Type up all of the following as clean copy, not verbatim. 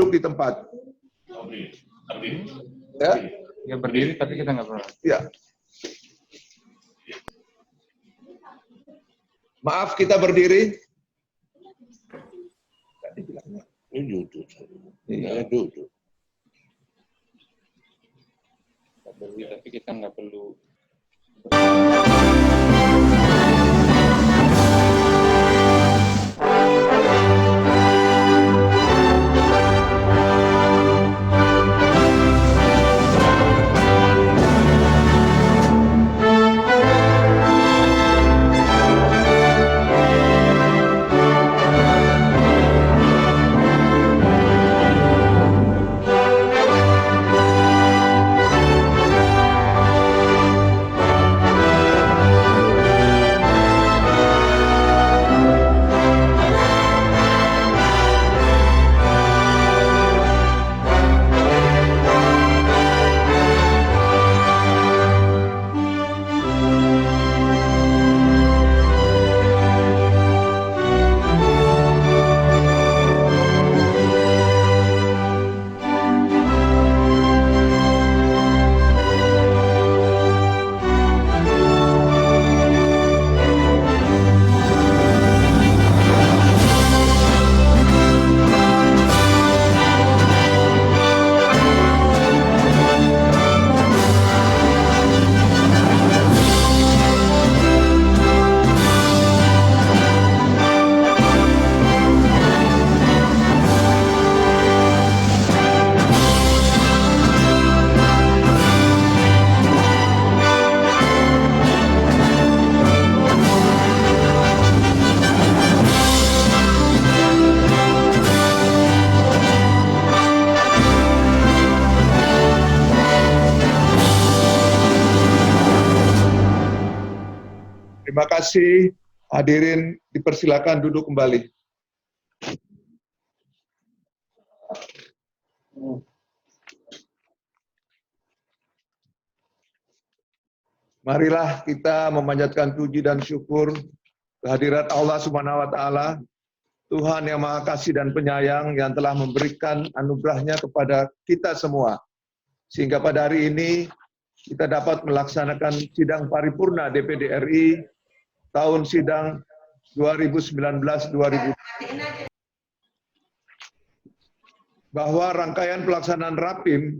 duduk di tempat. Ya, Ya berdiri tapi kita nggak pernah. ya. Maaf, kita berdiri. Duduk. Iya. Duduk. Berdiri tapi kita nggak perlu. Terima kasih. Hadirin dipersilakan duduk kembali. Marilah kita memanjatkan puji dan syukur kehadirat Allah Subhanahu wa taala, Tuhan yang Maha Kasih dan Penyayang yang telah memberikan anugerahnya kepada kita semua. Sehingga pada hari ini kita dapat melaksanakan sidang paripurna DPD RI tahun sidang 2019-2020. Bahwa rangkaian pelaksanaan Rapim,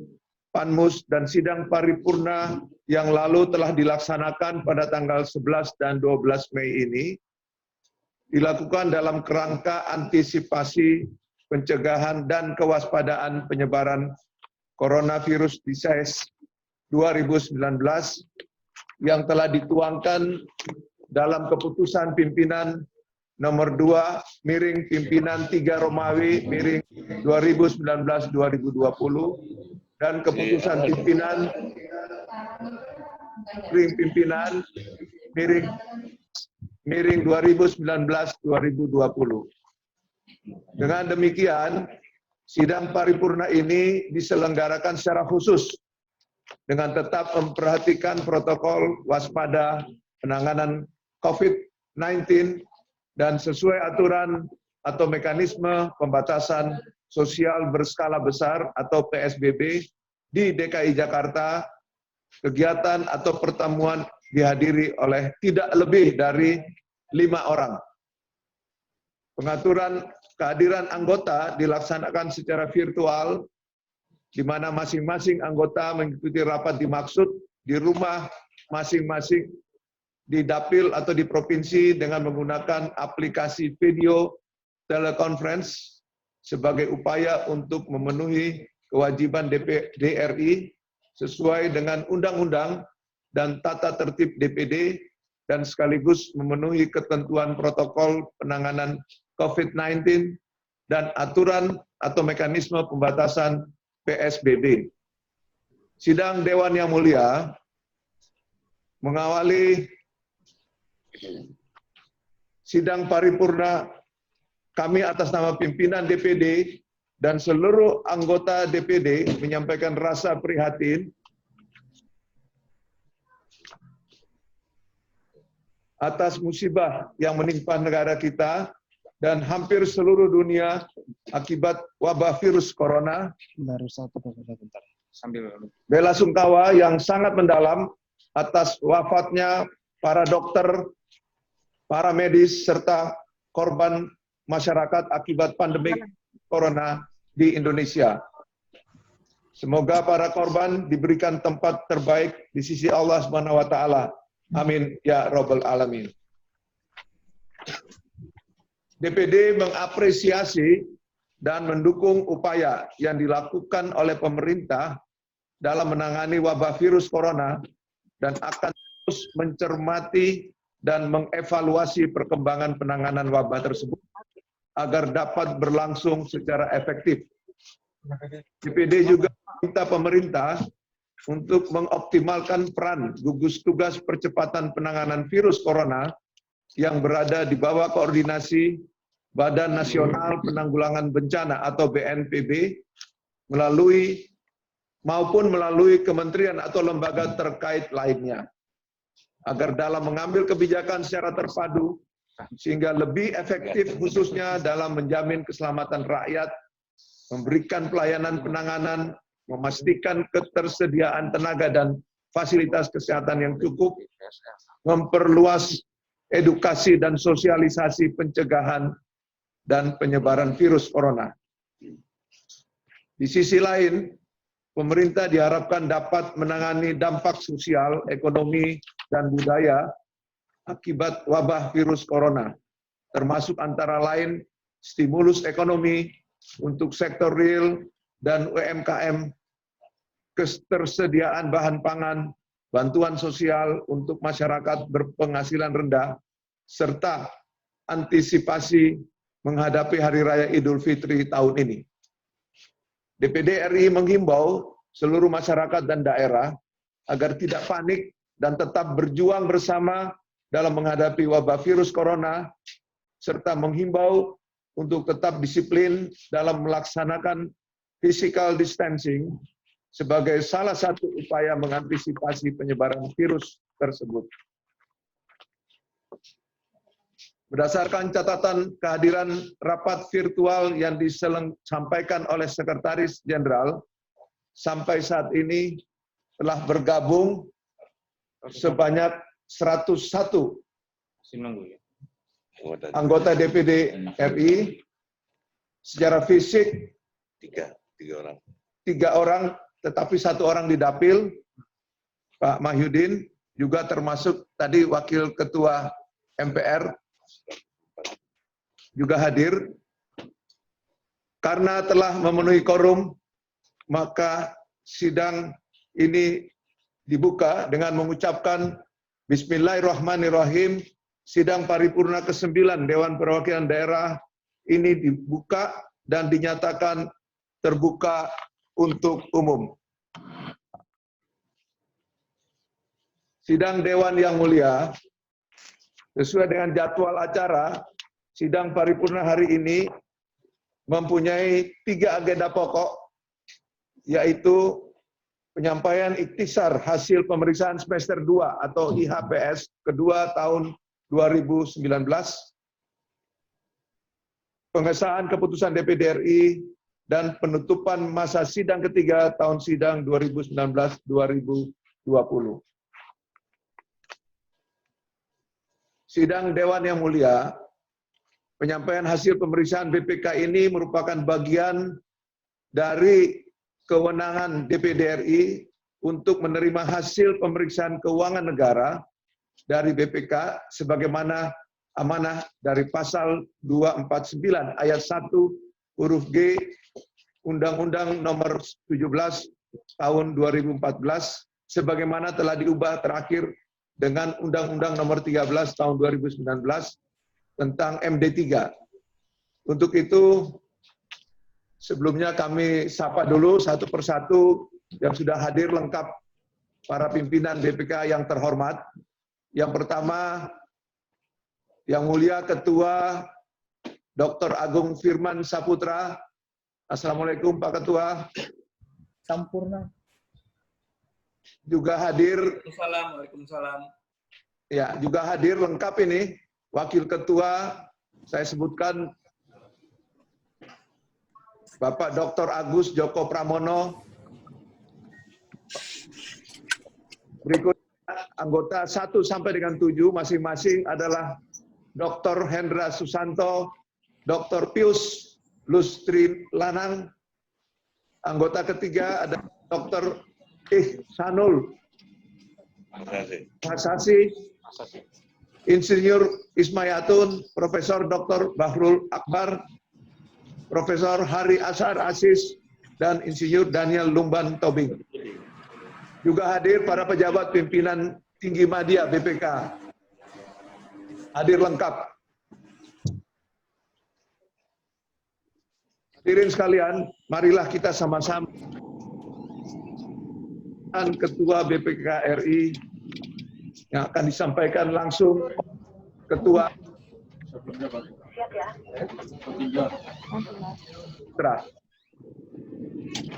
Panmus, dan sidang paripurna yang lalu telah dilaksanakan pada tanggal 11 dan 12 Mei ini dilakukan dalam kerangka antisipasi, pencegahan, dan kewaspadaan penyebaran coronavirus disease 2019 yang telah dituangkan dalam keputusan pimpinan nomor 2 miring pimpinan 3 Romawi miring 2019-2020 dan keputusan pimpinan miring 2019-2020. Dengan demikian, sidang paripurna ini diselenggarakan secara khusus dengan tetap memperhatikan protokol waspada penanganan COVID-19 dan sesuai aturan atau mekanisme pembatasan sosial berskala besar atau PSBB di DKI Jakarta, kegiatan atau pertemuan dihadiri oleh tidak lebih dari 5 orang. Pengaturan kehadiran anggota dilaksanakan secara virtual, di mana masing-masing anggota mengikuti rapat dimaksud di rumah masing-masing, di dapil atau di provinsi dengan menggunakan aplikasi video teleconference sebagai upaya untuk memenuhi kewajiban DPD RI sesuai dengan undang-undang dan tata tertib DPD dan sekaligus memenuhi ketentuan protokol penanganan COVID-19 dan aturan atau mekanisme pembatasan PSBB. Sidang Dewan yang Mulia mengawali sidang paripurna kami atas nama pimpinan DPD dan seluruh anggota DPD menyampaikan rasa prihatin atas musibah yang menimpa negara kita dan hampir seluruh dunia akibat wabah virus corona. Baru satu bentar. Sambil Bela sungkawa yang sangat mendalam atas wafatnya para dokter, para medis, serta korban masyarakat akibat pandemi corona di Indonesia. Semoga para korban diberikan tempat terbaik di sisi Allah Subhanahu wa taala. Amin ya rabbal alamin. DPD mengapresiasi dan mendukung upaya yang dilakukan oleh pemerintah dalam menangani wabah virus corona dan akan terus mencermati dan mengevaluasi perkembangan penanganan wabah tersebut agar dapat berlangsung secara efektif. DPD juga meminta pemerintah untuk mengoptimalkan peran gugus tugas percepatan penanganan virus corona yang berada di bawah koordinasi Badan Nasional Penanggulangan Bencana atau BNPB melalui kementerian atau lembaga terkait lainnya, agar dalam mengambil kebijakan secara terpadu sehingga lebih efektif khususnya dalam menjamin keselamatan rakyat, memberikan pelayanan penanganan, memastikan ketersediaan tenaga dan fasilitas kesehatan yang cukup, memperluas edukasi dan sosialisasi pencegahan dan penyebaran virus corona. Di sisi lain, pemerintah diharapkan dapat menangani dampak sosial, ekonomi, dan budaya akibat wabah virus corona, termasuk antara lain stimulus ekonomi untuk sektor real dan UMKM, ketersediaan bahan pangan, bantuan sosial untuk masyarakat berpenghasilan rendah, serta antisipasi menghadapi Hari Raya Idul Fitri tahun ini. DPD RI menghimbau seluruh masyarakat dan daerah agar tidak panik dan tetap berjuang bersama dalam menghadapi wabah virus corona, serta menghimbau untuk tetap disiplin dalam melaksanakan physical distancing sebagai salah satu upaya mengantisipasi penyebaran virus tersebut. Berdasarkan catatan kehadiran rapat virtual yang disampaikan oleh Sekretaris Jenderal, sampai saat ini telah bergabung sebanyak 101 anggota DPD RI secara fisik tiga orang, tetapi 1 orang di dapil, Pak Mahyudin, juga termasuk tadi Wakil Ketua MPR juga hadir. Karena telah memenuhi quorum, maka sidang ini dibuka dengan mengucapkan Bismillahirrahmanirrahim. Sidang paripurna ke-9 Dewan Perwakilan Daerah ini dibuka dan dinyatakan terbuka untuk umum. Sidang Dewan yang mulia, sesuai dengan jadwal acara, sidang paripurna hari ini mempunyai 3 agenda pokok, yaitu penyampaian ikhtisar hasil pemeriksaan semester 2 atau IHPS kedua tahun 2019, pengesahan keputusan DPD RI, dan penutupan masa sidang ketiga tahun sidang 2019-2020. Sidang Dewan yang mulia, penyampaian hasil pemeriksaan BPK ini merupakan bagian dari kewenangan DPD RI untuk menerima hasil pemeriksaan keuangan negara dari BPK sebagaimana amanah dari pasal 249 ayat 1 huruf G Undang-Undang Nomor 17 tahun 2014 sebagaimana telah diubah terakhir dengan Undang-Undang Nomor 13 tahun 2019 tentang MD3. Untuk itu, sebelumnya kami sapa dulu satu persatu yang sudah hadir lengkap, para pimpinan BPK yang terhormat. Yang pertama, Yang Mulia Ketua Dr. Agung Firman Saputra. Assalamualaikum Pak Ketua. Sampurna. Juga hadir. Waalaikumsalam. Ya, juga hadir lengkap ini Wakil Ketua saya sebutkan Bapak Dr. Agus Joko Pramono. Berikutnya anggota 1 sampai dengan 7 masing-masing adalah Dr. Hendra Susanto, Dr. Pius Lustri Lanang. Anggota ketiga ada Dr. Ihsanul Masasi, Insinyur Ismayatun, Profesor Dr. Bahrul Akbar, Profesor Hari Asar Asis, dan Insinyur Daniel Lumban Tobing. Juga hadir para pejabat pimpinan tinggi media BPK. Hadir lengkap. Hadirin sekalian, marilah kita sama-sama Ketua BPK RI yang akan disampaikan langsung Ketua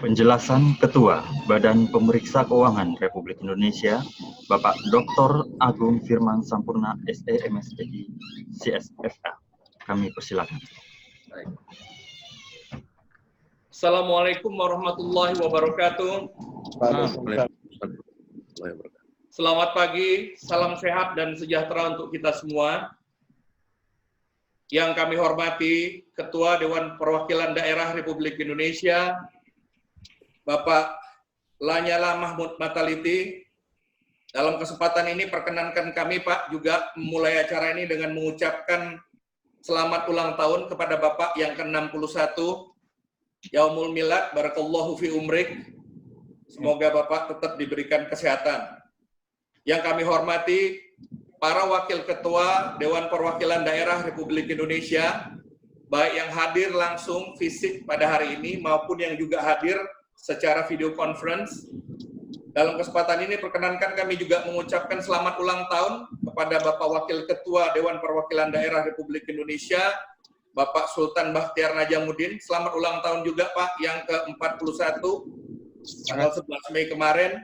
Penjelasan Ketua Badan Pemeriksa Keuangan Republik Indonesia, Bapak Dr. Agung Firman Sampurna, SE MSCI, CSFA. Kami persilakan. Assalamualaikum warahmatullahi wabarakatuh. Selamat pagi, salam sehat dan sejahtera untuk kita semua. Yang kami hormati Ketua Dewan Perwakilan Daerah Republik Indonesia, Bapak Lanyala Mahmud Mataliti. Dalam kesempatan ini perkenankan kami Pak juga memulai acara ini dengan mengucapkan selamat ulang tahun kepada Bapak yang ke-61, Yaumul Milad, Barakallahu fi umrik. Semoga Bapak tetap diberikan kesehatan. Yang kami hormati para Wakil Ketua Dewan Perwakilan Daerah Republik Indonesia, baik yang hadir langsung fisik pada hari ini maupun yang juga hadir secara video conference. Dalam kesempatan ini perkenankan kami juga mengucapkan selamat ulang tahun kepada Bapak Wakil Ketua Dewan Perwakilan Daerah Republik Indonesia, Bapak Sultan Bakhtiar Najamuddin. Selamat ulang tahun juga Pak yang ke-41, tanggal 11 Mei kemarin.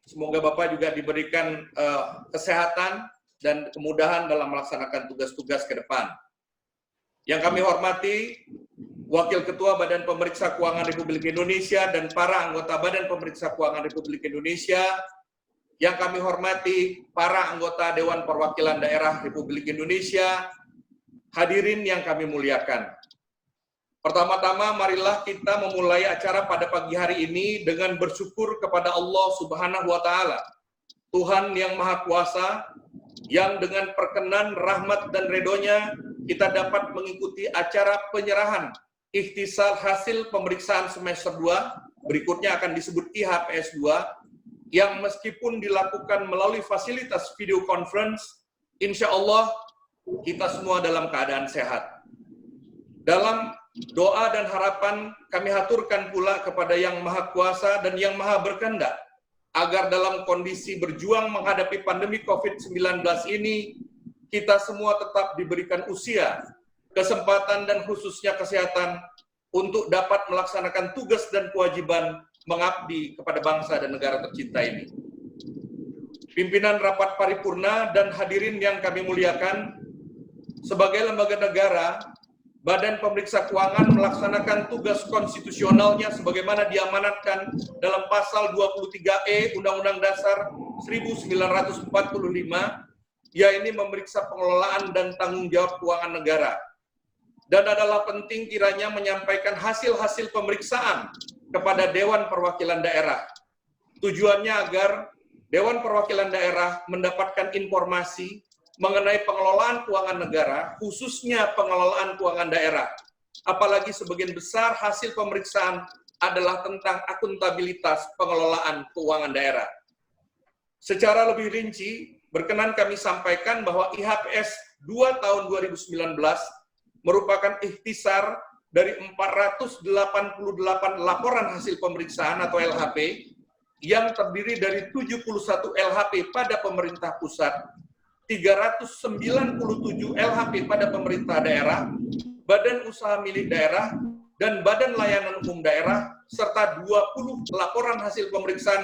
Semoga Bapak juga diberikan kesehatan dan kemudahan dalam melaksanakan tugas-tugas ke depan. Yang kami hormati Wakil Ketua Badan Pemeriksa Keuangan Republik Indonesia dan para anggota Badan Pemeriksa Keuangan Republik Indonesia, yang kami hormati para anggota Dewan Perwakilan Daerah Republik Indonesia, hadirin yang kami muliakan. Pertama-tama marilah kita memulai acara pada pagi hari ini dengan bersyukur kepada Allah Subhanahu wa Ta'ala, Tuhan yang Maha Kuasa, yang dengan perkenan rahmat dan ridhonya kita dapat mengikuti acara penyerahan ikhtisal hasil pemeriksaan semester 2, berikutnya akan disebut IHPS 2, yang meskipun dilakukan melalui fasilitas video conference, insya Allah kita semua dalam keadaan sehat. Dalam doa dan harapan kami haturkan pula kepada Yang Maha Kuasa dan Yang Maha Berkehendak, agar dalam kondisi berjuang menghadapi pandemi COVID-19 ini, kita semua tetap diberikan usia, kesempatan dan khususnya kesehatan untuk dapat melaksanakan tugas dan kewajiban mengabdi kepada bangsa dan negara tercinta ini. Pimpinan rapat paripurna dan hadirin yang kami muliakan, sebagai lembaga negara, Badan Pemeriksa Keuangan melaksanakan tugas konstitusionalnya sebagaimana diamanatkan dalam pasal 23E Undang-Undang Dasar 1945, yaitu memeriksa pengelolaan dan tanggung jawab keuangan negara. Dan adalah penting kiranya menyampaikan hasil-hasil pemeriksaan kepada Dewan Perwakilan Daerah. Tujuannya agar Dewan Perwakilan Daerah mendapatkan informasi mengenai pengelolaan keuangan negara, khususnya pengelolaan keuangan daerah. Apalagi sebagian besar hasil pemeriksaan adalah tentang akuntabilitas pengelolaan keuangan daerah. Secara lebih rinci, berkenan kami sampaikan bahwa IHPS 2 tahun 2019 merupakan ikhtisar dari 488 laporan hasil pemeriksaan atau LHP yang terdiri dari 71 LHP pada pemerintah pusat, 397 LHP pada pemerintah daerah, badan usaha milik daerah, dan badan layanan umum daerah, serta 20 laporan hasil pemeriksaan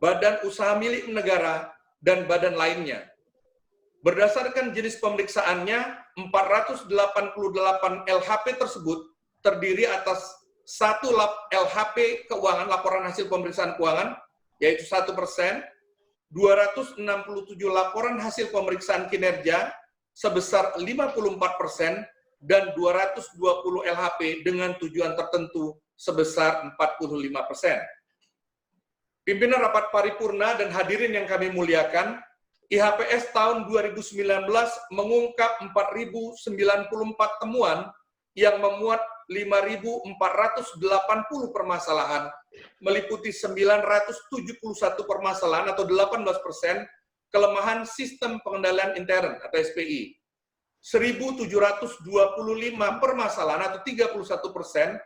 badan usaha milik negara dan badan lainnya. Berdasarkan jenis pemeriksaannya, 488 LHP tersebut terdiri atas 1 LHP keuangan, laporan hasil pemeriksaan keuangan, yaitu 1%, 267 laporan hasil pemeriksaan kinerja sebesar 54%, dan 220 LHP dengan tujuan tertentu sebesar 45%. Pimpinan rapat paripurna dan hadirin yang kami muliakan, IHPS tahun 2019 mengungkap 4.094 temuan yang memuat 5.480 permasalahan, meliputi 971 permasalahan atau 18%, kelemahan sistem pengendalian intern atau SPI. 1.725 permasalahan atau 31%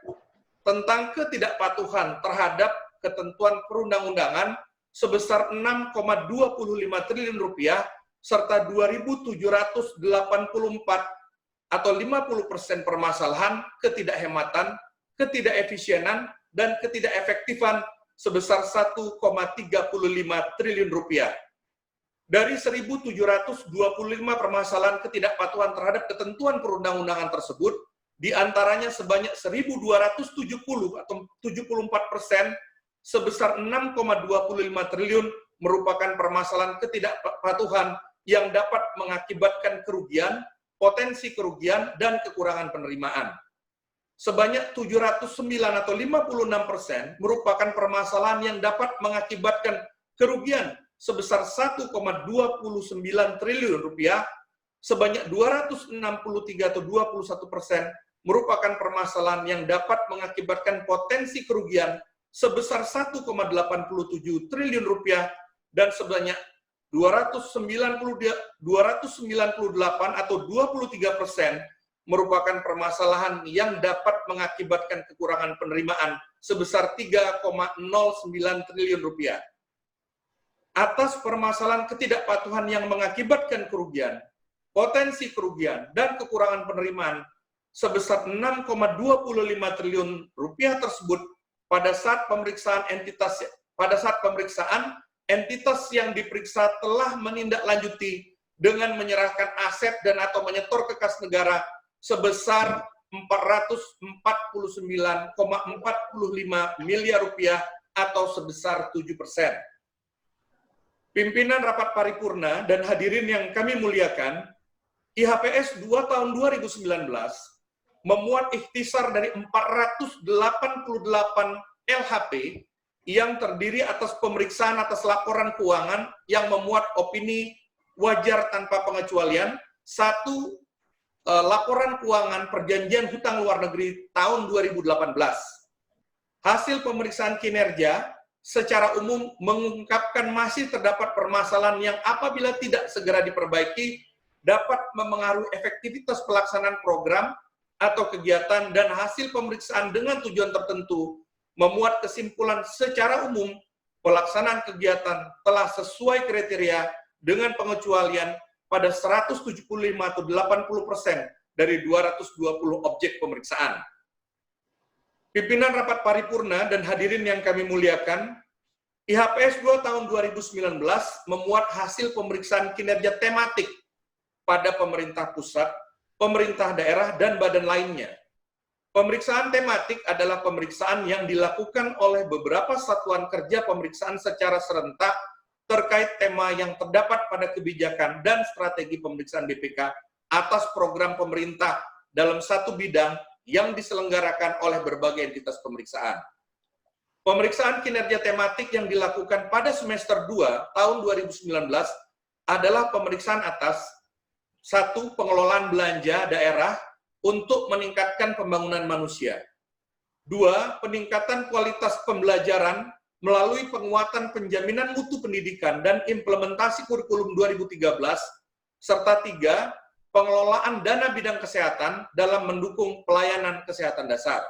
tentang ketidakpatuhan terhadap ketentuan perundang-undangan sebesar 6,25 triliun rupiah serta 2.784 atau 50% permasalahan ketidakhematan, ketidakefisienan, dan ketidakefektifan sebesar 1,35 triliun rupiah. Dari 1.725 permasalahan ketidakpatuhan terhadap ketentuan perundang-undangan tersebut, di antaranya sebanyak 1.270 atau 74% sebesar 6,25 triliun merupakan permasalahan ketidakpatuhan yang dapat mengakibatkan kerugian, potensi kerugian, dan kekurangan penerimaan. Sebanyak 709 atau 56% merupakan permasalahan yang dapat mengakibatkan kerugian sebesar 1,29 triliun rupiah, sebanyak 263 atau 21% merupakan permasalahan yang dapat mengakibatkan potensi kerugian sebesar 1,87 triliun rupiah, dan sebanyak 298 atau 23% merupakan permasalahan yang dapat mengakibatkan kekurangan penerimaan sebesar 3,09 triliun rupiah. Atas permasalahan ketidakpatuhan yang mengakibatkan kerugian, potensi kerugian, dan kekurangan penerimaan sebesar 6,25 triliun rupiah tersebut pada saat pemeriksaan entitas yang diperiksa telah menindaklanjuti dengan menyerahkan aset dan atau menyetor ke kas negara sebesar 449,45 miliar rupiah atau sebesar 7%. Pimpinan rapat paripurna dan hadirin yang kami muliakan, IHPS 2 tahun 2019 memuat ikhtisar dari 488 LHP yang terdiri atas pemeriksaan atas laporan keuangan yang memuat opini wajar tanpa pengecualian, 1 laporan keuangan perjanjian hutang luar negeri tahun 2018. Hasil pemeriksaan kinerja secara umum mengungkapkan masih terdapat permasalahan yang apabila tidak segera diperbaiki dapat memengaruhi efektivitas pelaksanaan program atau kegiatan, dan hasil pemeriksaan dengan tujuan tertentu memuat kesimpulan secara umum pelaksanaan kegiatan telah sesuai kriteria dengan pengecualian pada 175 atau 80% dari 220 objek pemeriksaan. Pimpinan rapat paripurna dan hadirin yang kami muliakan, IHPS 2 tahun 2019 memuat hasil pemeriksaan kinerja tematik pada pemerintah pusat, pemerintah daerah, dan badan lainnya. Pemeriksaan tematik adalah pemeriksaan yang dilakukan oleh beberapa satuan kerja pemeriksaan secara serentak terkait tema yang terdapat pada kebijakan dan strategi pemeriksaan BPK atas program pemerintah dalam satu bidang yang diselenggarakan oleh berbagai entitas pemeriksaan. Pemeriksaan kinerja tematik yang dilakukan pada semester 2 tahun 2019 adalah pemeriksaan atas 1. Pengelolaan belanja daerah untuk meningkatkan pembangunan manusia. 2. Peningkatan kualitas pembelajaran melalui penguatan penjaminan mutu pendidikan dan implementasi kurikulum 2013, serta 3. Pengelolaan dana bidang kesehatan dalam mendukung pelayanan kesehatan dasar.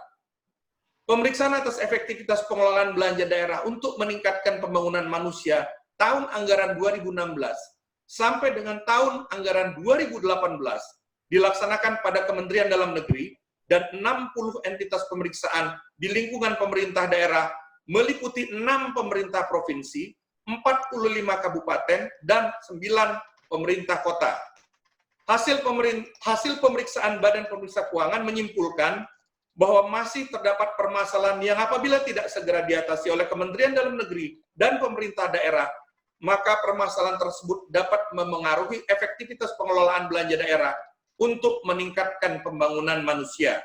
Pemeriksaan atas efektivitas pengelolaan belanja daerah untuk meningkatkan pembangunan manusia tahun anggaran 2016 sampai dengan tahun anggaran 2018 dilaksanakan pada Kementerian Dalam Negeri dan 60 entitas pemeriksaan di lingkungan pemerintah daerah meliputi 6 pemerintah provinsi, 45 kabupaten, dan 9 pemerintah kota. Hasil pemeriksaan Badan Pemeriksa Keuangan menyimpulkan bahwa masih terdapat permasalahan yang apabila tidak segera diatasi oleh Kementerian Dalam Negeri dan pemerintah daerah, maka permasalahan tersebut dapat memengaruhi efektivitas pengelolaan belanja daerah untuk meningkatkan pembangunan manusia.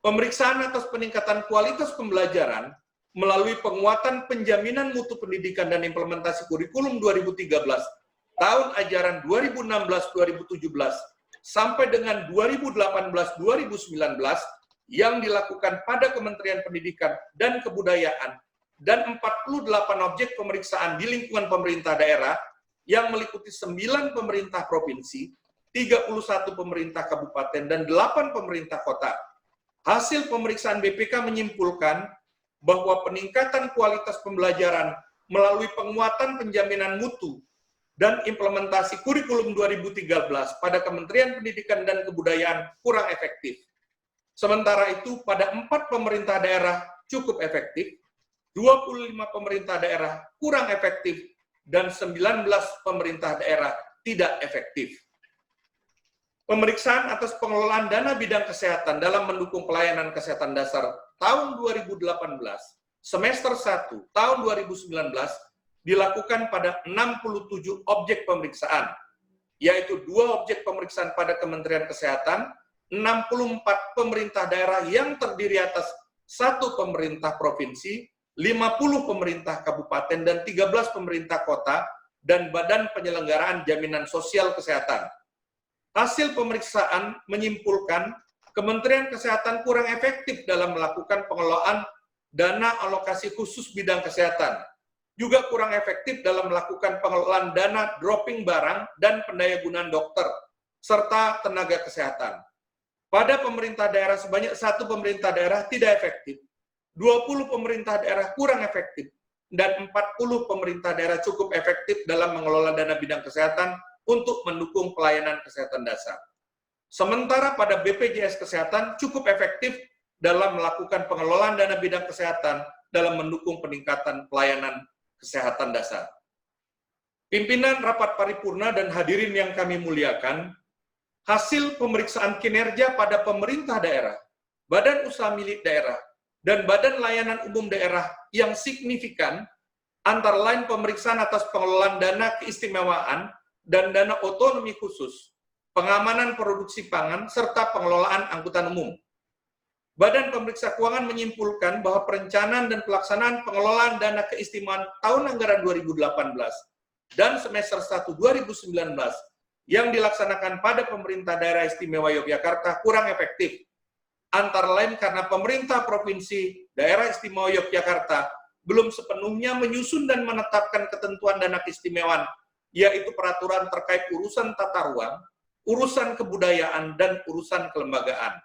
Pemeriksaan atas peningkatan kualitas pembelajaran melalui penguatan penjaminan mutu pendidikan dan implementasi kurikulum 2013 tahun ajaran 2016-2017 sampai dengan 2018-2019 yang dilakukan pada Kementerian Pendidikan dan Kebudayaan dan 48 objek pemeriksaan di lingkungan pemerintah daerah yang meliputi 9 pemerintah provinsi, 31 pemerintah kabupaten, dan 8 pemerintah kota. Hasil pemeriksaan BPK menyimpulkan bahwa peningkatan kualitas pembelajaran melalui penguatan penjaminan mutu dan implementasi kurikulum 2013 pada Kementerian Pendidikan dan Kebudayaan kurang efektif. Sementara itu, pada 4 pemerintah daerah cukup efektif, 25 pemerintah daerah kurang efektif, dan 19 pemerintah daerah tidak efektif. Pemeriksaan atas pengelolaan dana bidang kesehatan dalam mendukung pelayanan kesehatan dasar tahun 2018, semester 1 tahun 2019, dilakukan pada 67 objek pemeriksaan, yaitu 2 objek pemeriksaan pada Kementerian Kesehatan, 64 pemerintah daerah yang terdiri atas 1 pemerintah provinsi, 50 pemerintah kabupaten, dan 13 pemerintah kota, dan Badan Penyelenggaraan Jaminan Sosial Kesehatan. Hasil pemeriksaan menyimpulkan Kementerian Kesehatan kurang efektif dalam melakukan pengelolaan dana alokasi khusus bidang kesehatan, juga kurang efektif dalam melakukan pengelolaan dana dropping barang dan pendayagunaan dokter, serta tenaga kesehatan. Pada pemerintah daerah sebanyak 1 pemerintah daerah tidak efektif, 20 pemerintah daerah kurang efektif, dan 40 pemerintah daerah cukup efektif dalam mengelola dana bidang kesehatan untuk mendukung pelayanan kesehatan dasar. Sementara pada BPJS Kesehatan cukup efektif dalam melakukan pengelolaan dana bidang kesehatan dalam mendukung peningkatan pelayanan kesehatan dasar. Pimpinan rapat paripurna dan hadirin yang kami muliakan, hasil pemeriksaan kinerja pada pemerintah daerah, badan usaha milik daerah, dan badan layanan umum daerah yang signifikan, antara lain pemeriksaan atas pengelolaan dana keistimewaan dan dana otonomi khusus, pengamanan produksi pangan, serta pengelolaan angkutan umum. Badan Pemeriksa Keuangan menyimpulkan bahwa perencanaan dan pelaksanaan pengelolaan dana keistimewaan tahun anggaran 2018 dan semester 1 2019 yang dilaksanakan pada pemerintah daerah istimewa Yogyakarta kurang efektif, antara lain karena pemerintah provinsi daerah istimewa Yogyakarta belum sepenuhnya menyusun dan menetapkan ketentuan dana keistimewaan, yaitu peraturan terkait urusan tata ruang, urusan kebudayaan, dan urusan kelembagaan.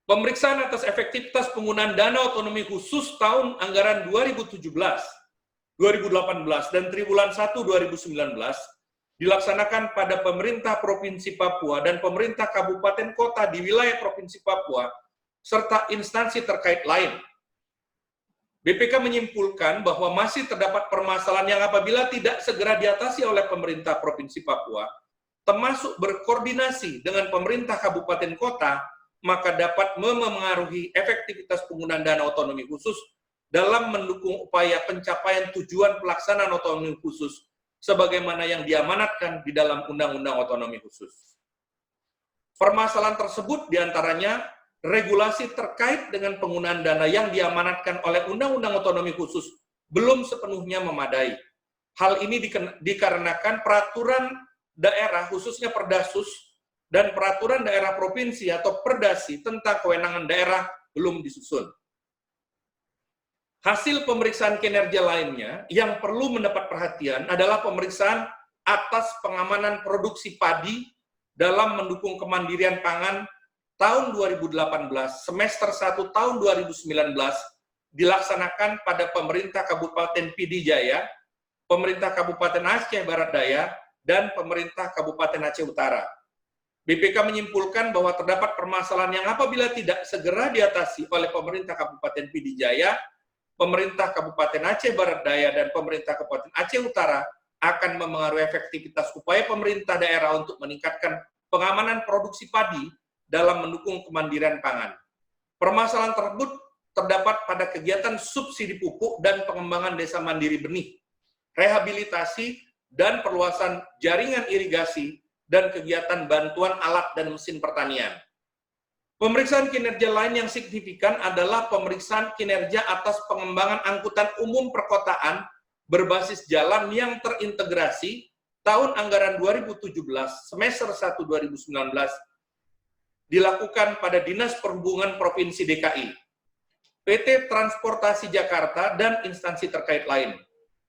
Pemeriksaan atas efektivitas penggunaan dana otonomi khusus tahun anggaran 2017, 2018, dan triwulan 1 2019 dilaksanakan pada pemerintah Provinsi Papua dan pemerintah kabupaten kota di wilayah Provinsi Papua, serta instansi terkait lain. BPK menyimpulkan bahwa masih terdapat permasalahan yang apabila tidak segera diatasi oleh pemerintah Provinsi Papua, termasuk berkoordinasi dengan pemerintah kabupaten kota, maka dapat memengaruhi efektivitas penggunaan dana otonomi khusus dalam mendukung upaya pencapaian tujuan pelaksanaan otonomi khusus sebagaimana yang diamanatkan di dalam Undang-Undang Otonomi Khusus. Permasalahan tersebut diantaranya regulasi terkait dengan penggunaan dana yang diamanatkan oleh Undang-Undang Otonomi Khusus belum sepenuhnya memadai. Hal ini dikarenakan peraturan daerah, khususnya Perdasus, dan peraturan daerah provinsi atau Perdasi tentang kewenangan daerah belum disusun. Hasil pemeriksaan kinerja lainnya yang perlu mendapat perhatian adalah pemeriksaan atas pengamanan produksi padi dalam mendukung kemandirian pangan tahun 2018, semester 1 tahun 2019, dilaksanakan pada pemerintah Kabupaten Pidi Jaya, pemerintah Kabupaten Aceh Barat Daya, dan pemerintah Kabupaten Aceh Utara. BPK menyimpulkan bahwa terdapat permasalahan yang apabila tidak segera diatasi oleh pemerintah Kabupaten Pidi Jaya, pemerintah Kabupaten Aceh Barat Daya, dan pemerintah Kabupaten Aceh Utara, akan memengaruhi efektivitas upaya pemerintah daerah untuk meningkatkan pengamanan produksi padi dalam mendukung kemandirian pangan. Permasalahan tersebut terdapat pada kegiatan subsidi pupuk dan pengembangan desa mandiri benih, rehabilitasi dan perluasan jaringan irigasi, dan kegiatan bantuan alat dan mesin pertanian. Pemeriksaan kinerja lain yang signifikan adalah pemeriksaan kinerja atas pengembangan angkutan umum perkotaan berbasis jalan yang terintegrasi tahun anggaran 2017 semester 1 2019 dilakukan pada Dinas Perhubungan Provinsi DKI, PT Transportasi Jakarta, dan instansi terkait lain.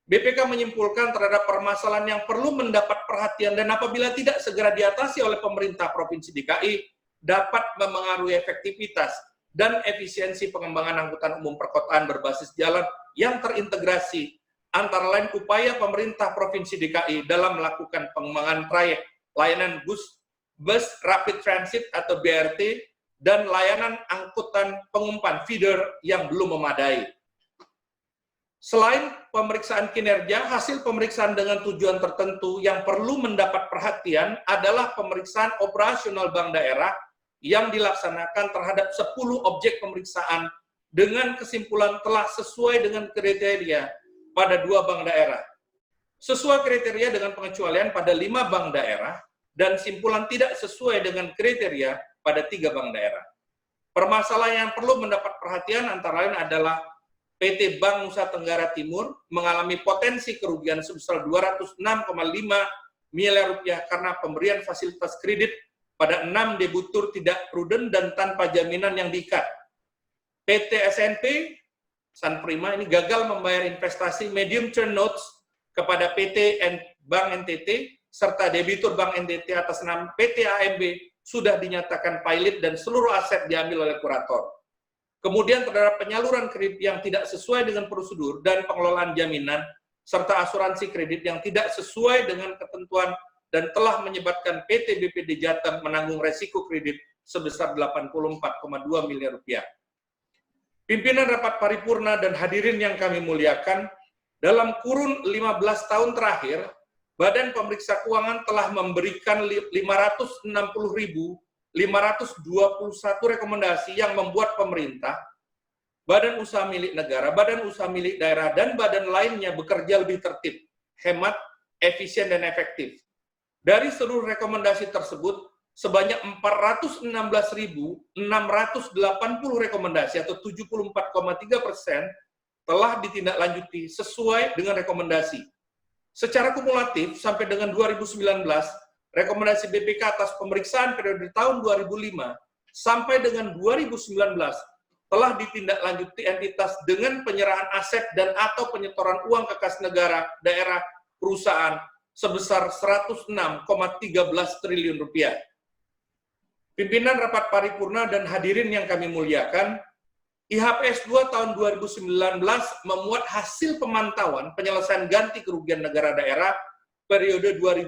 BPK menyimpulkan terhadap permasalahan yang perlu mendapat perhatian dan apabila tidak segera diatasi oleh pemerintah Provinsi DKI, dapat memengaruhi efektivitas dan efisiensi pengembangan angkutan umum perkotaan berbasis jalan yang terintegrasi, antara lain upaya pemerintah Provinsi DKI dalam melakukan pengembangan trayek layanan bus rapid transit atau BRT, dan layanan angkutan pengumpan feeder yang belum memadai. Selain pemeriksaan kinerja, hasil pemeriksaan dengan tujuan tertentu yang perlu mendapat perhatian adalah pemeriksaan operasional bank daerah yang dilaksanakan terhadap 10 objek pemeriksaan dengan kesimpulan telah sesuai dengan kriteria pada 2 bank daerah. Sesuai kriteria dengan pengecualian pada 5 bank daerah dan simpulan tidak sesuai dengan kriteria pada 3 bank daerah. Permasalahan yang perlu mendapat perhatian antara lain adalah PT Bank Nusa Tenggara Timur mengalami potensi kerugian sebesar 206,5 miliar rupiah karena pemberian fasilitas kredit pada 6 debitur tidak prudent dan tanpa jaminan yang diikat. PT SNP San Prima ini gagal membayar investasi medium term notes kepada PT Bank NTT serta debitur Bank NTT atas nama PT AMB sudah dinyatakan pilot dan seluruh aset diambil oleh kurator. Kemudian terhadap penyaluran kredit yang tidak sesuai dengan prosedur dan pengelolaan jaminan, serta asuransi kredit yang tidak sesuai dengan ketentuan dan telah menyebabkan PT BPD Jateng menanggung resiko kredit sebesar 84,2 miliar rupiah. Pimpinan rapat paripurna dan hadirin yang kami muliakan, dalam kurun 15 tahun terakhir, Badan Pemeriksa Keuangan telah memberikan 560.521 rekomendasi yang membuat pemerintah, badan usaha milik negara, badan usaha milik daerah, dan badan lainnya bekerja lebih tertib, hemat, efisien, dan efektif. Dari seluruh rekomendasi tersebut, sebanyak 416.680 rekomendasi atau 74,3% telah ditindaklanjuti sesuai dengan rekomendasi. Secara kumulatif, sampai dengan 2019, rekomendasi BPK atas pemeriksaan periode tahun 2005 sampai dengan 2019 telah ditindaklanjuti entitas dengan penyerahan aset dan atau penyetoran uang ke kas negara, daerah, perusahaan sebesar 106,13 triliun rupiah. Pimpinan rapat paripurna dan hadirin yang kami muliakan, IHPS 2 tahun 2019 memuat hasil pemantauan penyelesaian ganti kerugian negara daerah periode 2005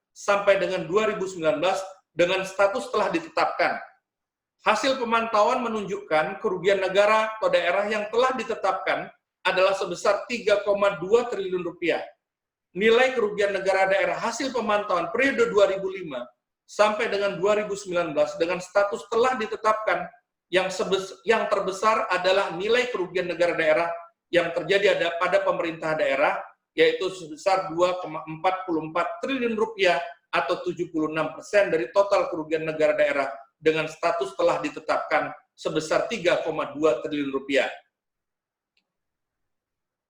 sampai dengan 2019 dengan status telah ditetapkan. Hasil pemantauan menunjukkan kerugian negara atau daerah yang telah ditetapkan adalah sebesar 3,2 triliun rupiah. Nilai kerugian negara daerah hasil pemantauan periode 2005 sampai dengan 2019 dengan status telah ditetapkan yang terbesar adalah nilai kerugian negara daerah yang terjadi pada pemerintah daerah, yaitu sebesar 2,44 triliun rupiah atau 76% dari total kerugian negara daerah dengan status telah ditetapkan sebesar 3,2 triliun rupiah.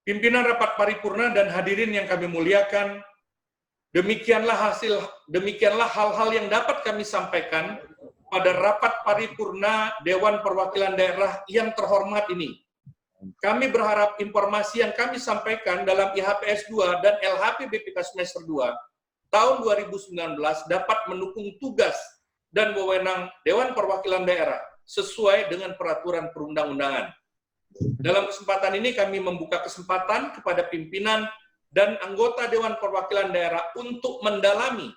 Pimpinan rapat paripurna dan hadirin yang kami muliakan, demikianlah hal-hal yang dapat kami sampaikan pada rapat paripurna Dewan Perwakilan Daerah yang terhormat ini. Kami berharap informasi yang kami sampaikan dalam IHPS 2 dan LHP BPK semester 2 tahun 2019 dapat mendukung tugas dan wewenang Dewan Perwakilan Daerah sesuai dengan peraturan perundang-undangan. Dalam kesempatan ini kami membuka kesempatan kepada pimpinan dan anggota Dewan Perwakilan Daerah untuk mendalami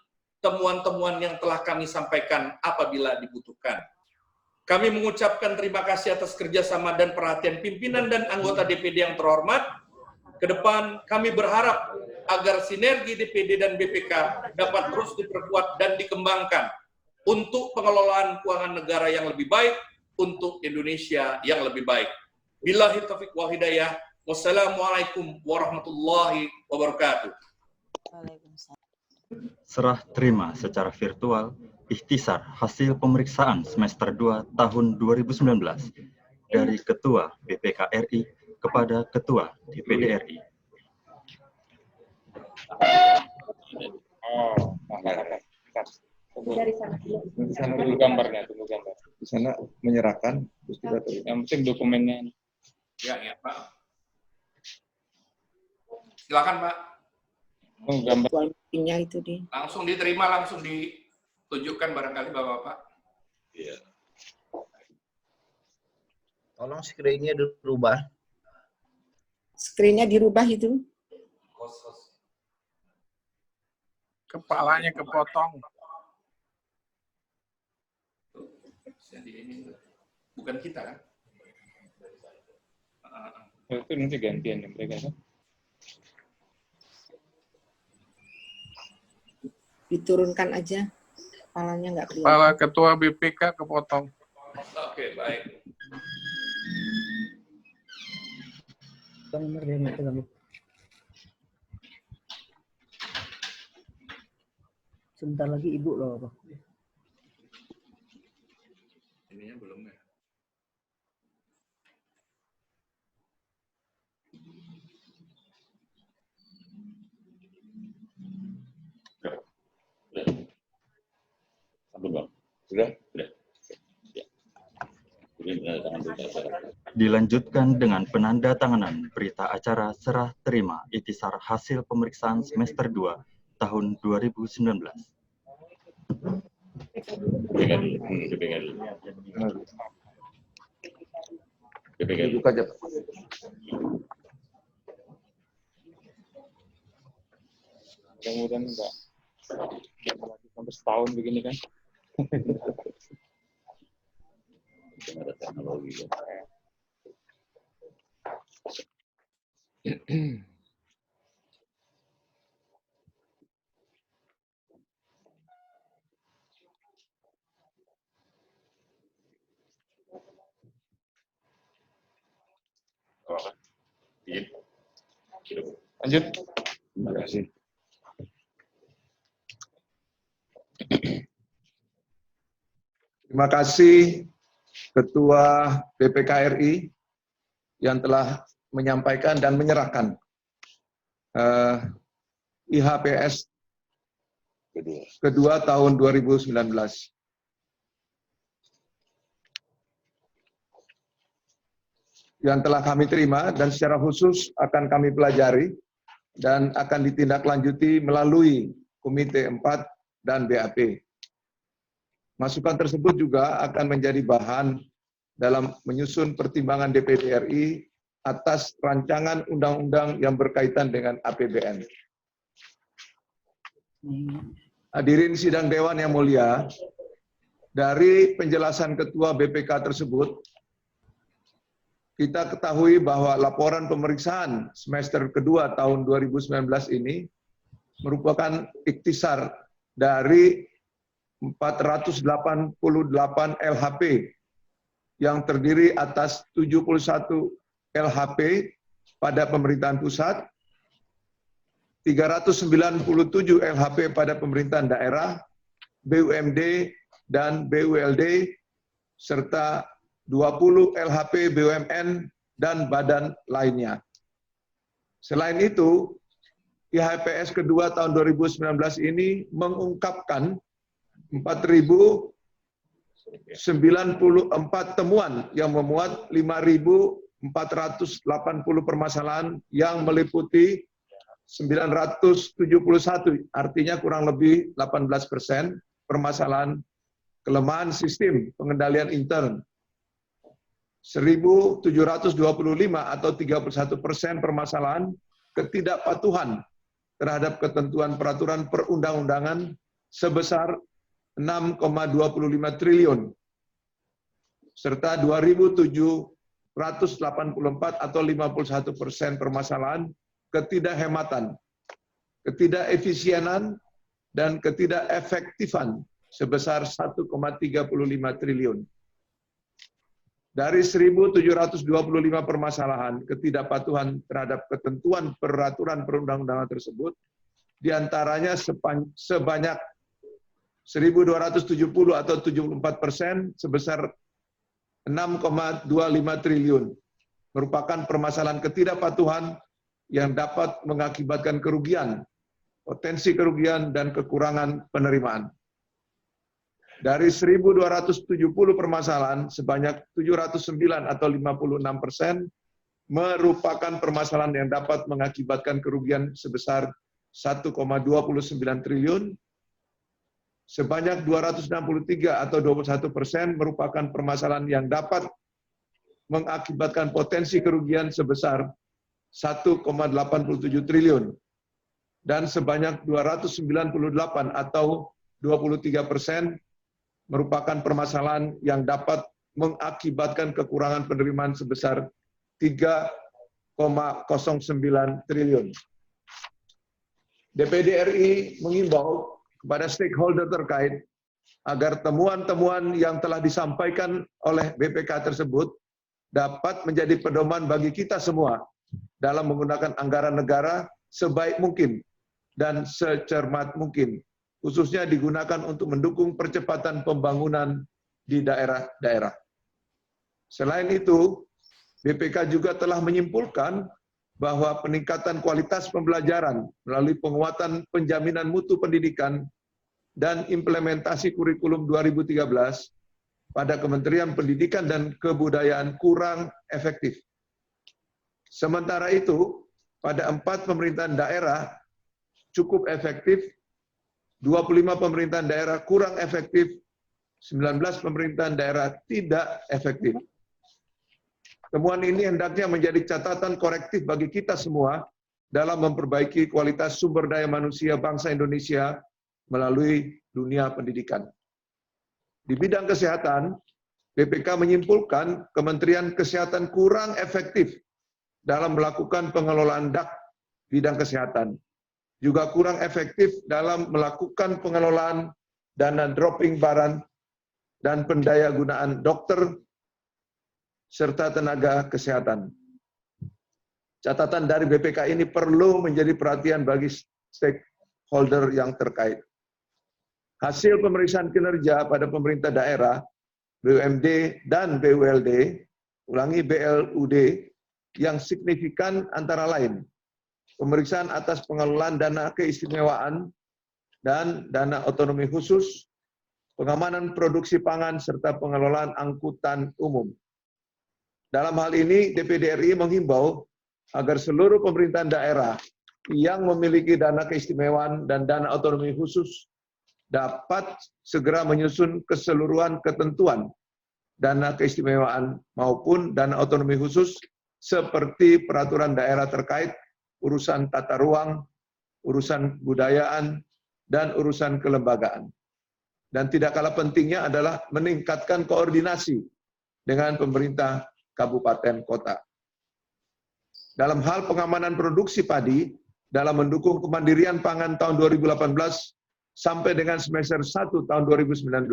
temuan-temuan yang telah kami sampaikan apabila dibutuhkan. Kami mengucapkan terima kasih atas kerjasama dan perhatian pimpinan dan anggota DPD yang terhormat. Ke depan kami berharap agar sinergi DPD dan BPK dapat terus diperkuat dan dikembangkan untuk pengelolaan keuangan negara yang lebih baik untuk Indonesia yang lebih baik. Billahi taufiq wal hidayah. Wassalamualaikum warahmatullahi wabarakatuh. Serah terima secara virtual ikhtisar hasil pemeriksaan semester 2 tahun 2019 dari Ketua BPK RI kepada Ketua DPD RI. Oh, Dari sana. tunggu gambarnya, tunggu gambar. Di sana menyerahkan, terus kita terima. Yang penting dokumennya. Ya, Pak. Silakan, Pak. Tunggu gambar. Tinggal itu di. Langsung diterima, langsung ditunjukkan barangkali Bapak-Bapak. Iya. Tolong screen-nya dirubah. Screen-nya dirubah itu. Kepalanya kepotong. Jadi ini bukan kita kan? Itu nanti gantian ya mereka kan? Diturunkan aja. Kepalanya nggak kelihatan. Kepala Ketua BPK kepotong. Oke, baik. Sebentar lagi ibu loh, Pak. Ininya belum ya. Sampai Bang. Sudah? Sudah. Ya. Kemudian tangan berita. Dilanjutkan dengan penandatanganan berita acara serah terima ikhtisar hasil pemeriksaan semester 2 tahun 2019. BPK dulu. BPK dulu. BPK dulu. Buka aja. Mudah-mudahan enggak lagi sampai setahun begini kan? Yang ada teknologi kan. Oh, iya. Lanjut. Terima kasih. Terima kasih Ketua BPK RI yang telah menyampaikan dan menyerahkan IHPS kedua tahun 2019. Yang telah kami terima dan secara khusus akan kami pelajari dan akan ditindaklanjuti melalui Komite 4 dan BAP. Masukan tersebut juga akan menjadi bahan dalam menyusun pertimbangan DPD RI atas rancangan undang-undang yang berkaitan dengan APBN. Hadirin sidang Dewan yang mulia, dari penjelasan Ketua BPK tersebut, kita ketahui bahwa laporan pemeriksaan semester kedua tahun 2019 ini merupakan ikhtisar dari 488 LHP yang terdiri atas 71 LHP pada pemerintahan pusat, 397 LHP pada pemerintahan daerah, BUMD dan BULD, serta 20 LHP BUMN dan badan lainnya. Selain itu, IHPS kedua tahun 2019 ini mengungkapkan 4.094 temuan yang memuat 5.480 permasalahan yang meliputi 971, artinya kurang lebih 18% permasalahan kelemahan sistem pengendalian intern. 1.725 atau 31% permasalahan ketidakpatuhan terhadap ketentuan peraturan perundang-undangan sebesar 6,25 triliun, serta 2.784 atau 51% permasalahan ketidakhematan ketidakefisienan, dan ketidakefektifan sebesar 1,35 triliun. Dari 1.725 permasalahan ketidakpatuhan terhadap ketentuan peraturan perundang-undangan tersebut, diantaranya sebanyak 1.270 atau 74% sebesar 6,25 triliun merupakan permasalahan ketidakpatuhan yang dapat mengakibatkan kerugian, potensi kerugian, dan kekurangan penerimaan. Dari 1.270 permasalahan, sebanyak 709 atau 56% merupakan permasalahan yang dapat mengakibatkan kerugian sebesar 1,29 triliun. Sebanyak 263 atau 21% merupakan permasalahan yang dapat mengakibatkan potensi kerugian sebesar 1,87 triliun. Dan sebanyak 298 atau 23% merupakan permasalahan yang dapat mengakibatkan kekurangan penerimaan sebesar 3,09 triliun. DPD RI mengimbau kepada stakeholder terkait agar temuan-temuan yang telah disampaikan oleh BPK tersebut dapat menjadi pedoman bagi kita semua dalam menggunakan anggaran negara sebaik mungkin dan secermat mungkin, khususnya digunakan untuk mendukung percepatan pembangunan di daerah-daerah. Selain itu, BPK juga telah menyimpulkan bahwa peningkatan kualitas pembelajaran melalui penguatan penjaminan mutu pendidikan dan implementasi kurikulum 2013 pada Kementerian Pendidikan dan Kebudayaan kurang efektif. Sementara itu, pada 4 pemerintahan daerah cukup efektif, 25 pemerintahan daerah kurang efektif, 19 pemerintahan daerah tidak efektif. Temuan ini hendaknya menjadi catatan korektif bagi kita semua dalam memperbaiki kualitas sumber daya manusia bangsa Indonesia melalui dunia pendidikan. Di bidang kesehatan, BPK menyimpulkan Kementerian Kesehatan kurang efektif dalam melakukan pengelolaan DAK bidang kesehatan. Juga kurang efektif dalam melakukan pengelolaan dana dropping baran dan pendayagunaan dokter serta tenaga kesehatan. Catatan dari BPK ini perlu menjadi perhatian bagi stakeholder yang terkait. Hasil pemeriksaan kinerja pada pemerintah daerah, BUMD dan BULD, ulangi BLUD, yang signifikan antara lain pemeriksaan atas pengelolaan dana keistimewaan dan dana otonomi khusus, pengamanan produksi pangan, serta pengelolaan angkutan umum. Dalam hal ini, DPD RI menghimbau agar seluruh pemerintahan daerah yang memiliki dana keistimewaan dan dana otonomi khusus dapat segera menyusun keseluruhan ketentuan dana keistimewaan maupun dana otonomi khusus seperti peraturan daerah terkait urusan tata ruang, urusan kebudayaan, dan urusan kelembagaan. Dan tidak kalah pentingnya adalah meningkatkan koordinasi dengan pemerintah kabupaten kota. Dalam hal pengamanan produksi padi, dalam mendukung kemandirian pangan tahun 2018 sampai dengan semester 1 tahun 2019,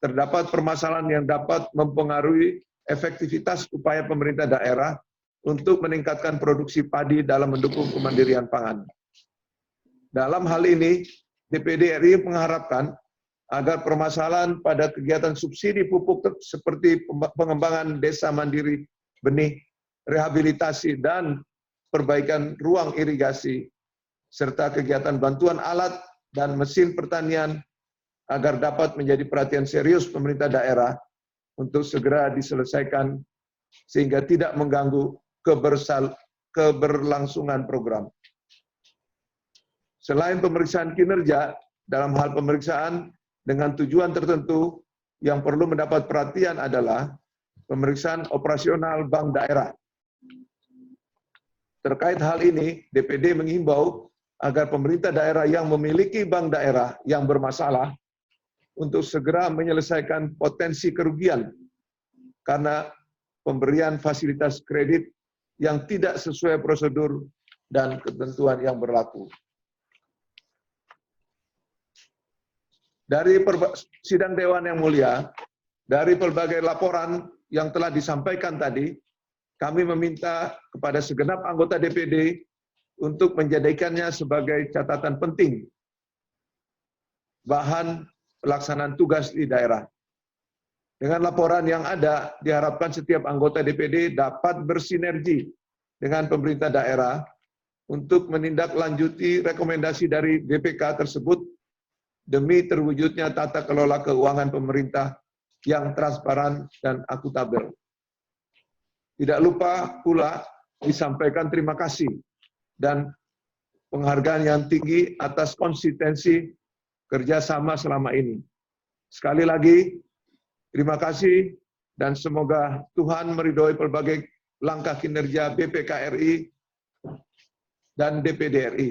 terdapat permasalahan yang dapat mempengaruhi efektivitas upaya pemerintah daerah untuk meningkatkan produksi padi dalam mendukung kemandirian pangan. Dalam hal ini, DPD RI mengharapkan agar permasalahan pada kegiatan subsidi pupuk seperti pengembangan desa mandiri benih, rehabilitasi dan perbaikan ruang irigasi, serta kegiatan bantuan alat dan mesin pertanian agar dapat menjadi perhatian serius pemerintah daerah untuk segera diselesaikan sehingga tidak mengganggu keberlangsungan program. Selain pemeriksaan kinerja, dalam hal pemeriksaan dengan tujuan tertentu yang perlu mendapat perhatian adalah pemeriksaan operasional bank daerah. Terkait hal ini, DPD menghimbau agar pemerintah daerah yang memiliki bank daerah yang bermasalah untuk segera menyelesaikan potensi kerugian karena pemberian fasilitas kredit yang tidak sesuai prosedur dan ketentuan yang berlaku. Dari sidang Dewan yang mulia, dari berbagai laporan yang telah disampaikan tadi, kami meminta kepada segenap anggota DPD untuk menjadikannya sebagai catatan penting bahan pelaksanaan tugas di daerah. Dengan laporan yang ada, diharapkan setiap anggota DPD dapat bersinergi dengan pemerintah daerah untuk menindaklanjuti rekomendasi dari BPK tersebut demi terwujudnya tata kelola keuangan pemerintah yang transparan dan akuntabel. Tidak lupa pula disampaikan terima kasih dan penghargaan yang tinggi atas konsistensi kerjasama selama ini. Sekali lagi, terima kasih dan semoga Tuhan meridhoi berbagai langkah kinerja BPK RI dan DPD RI.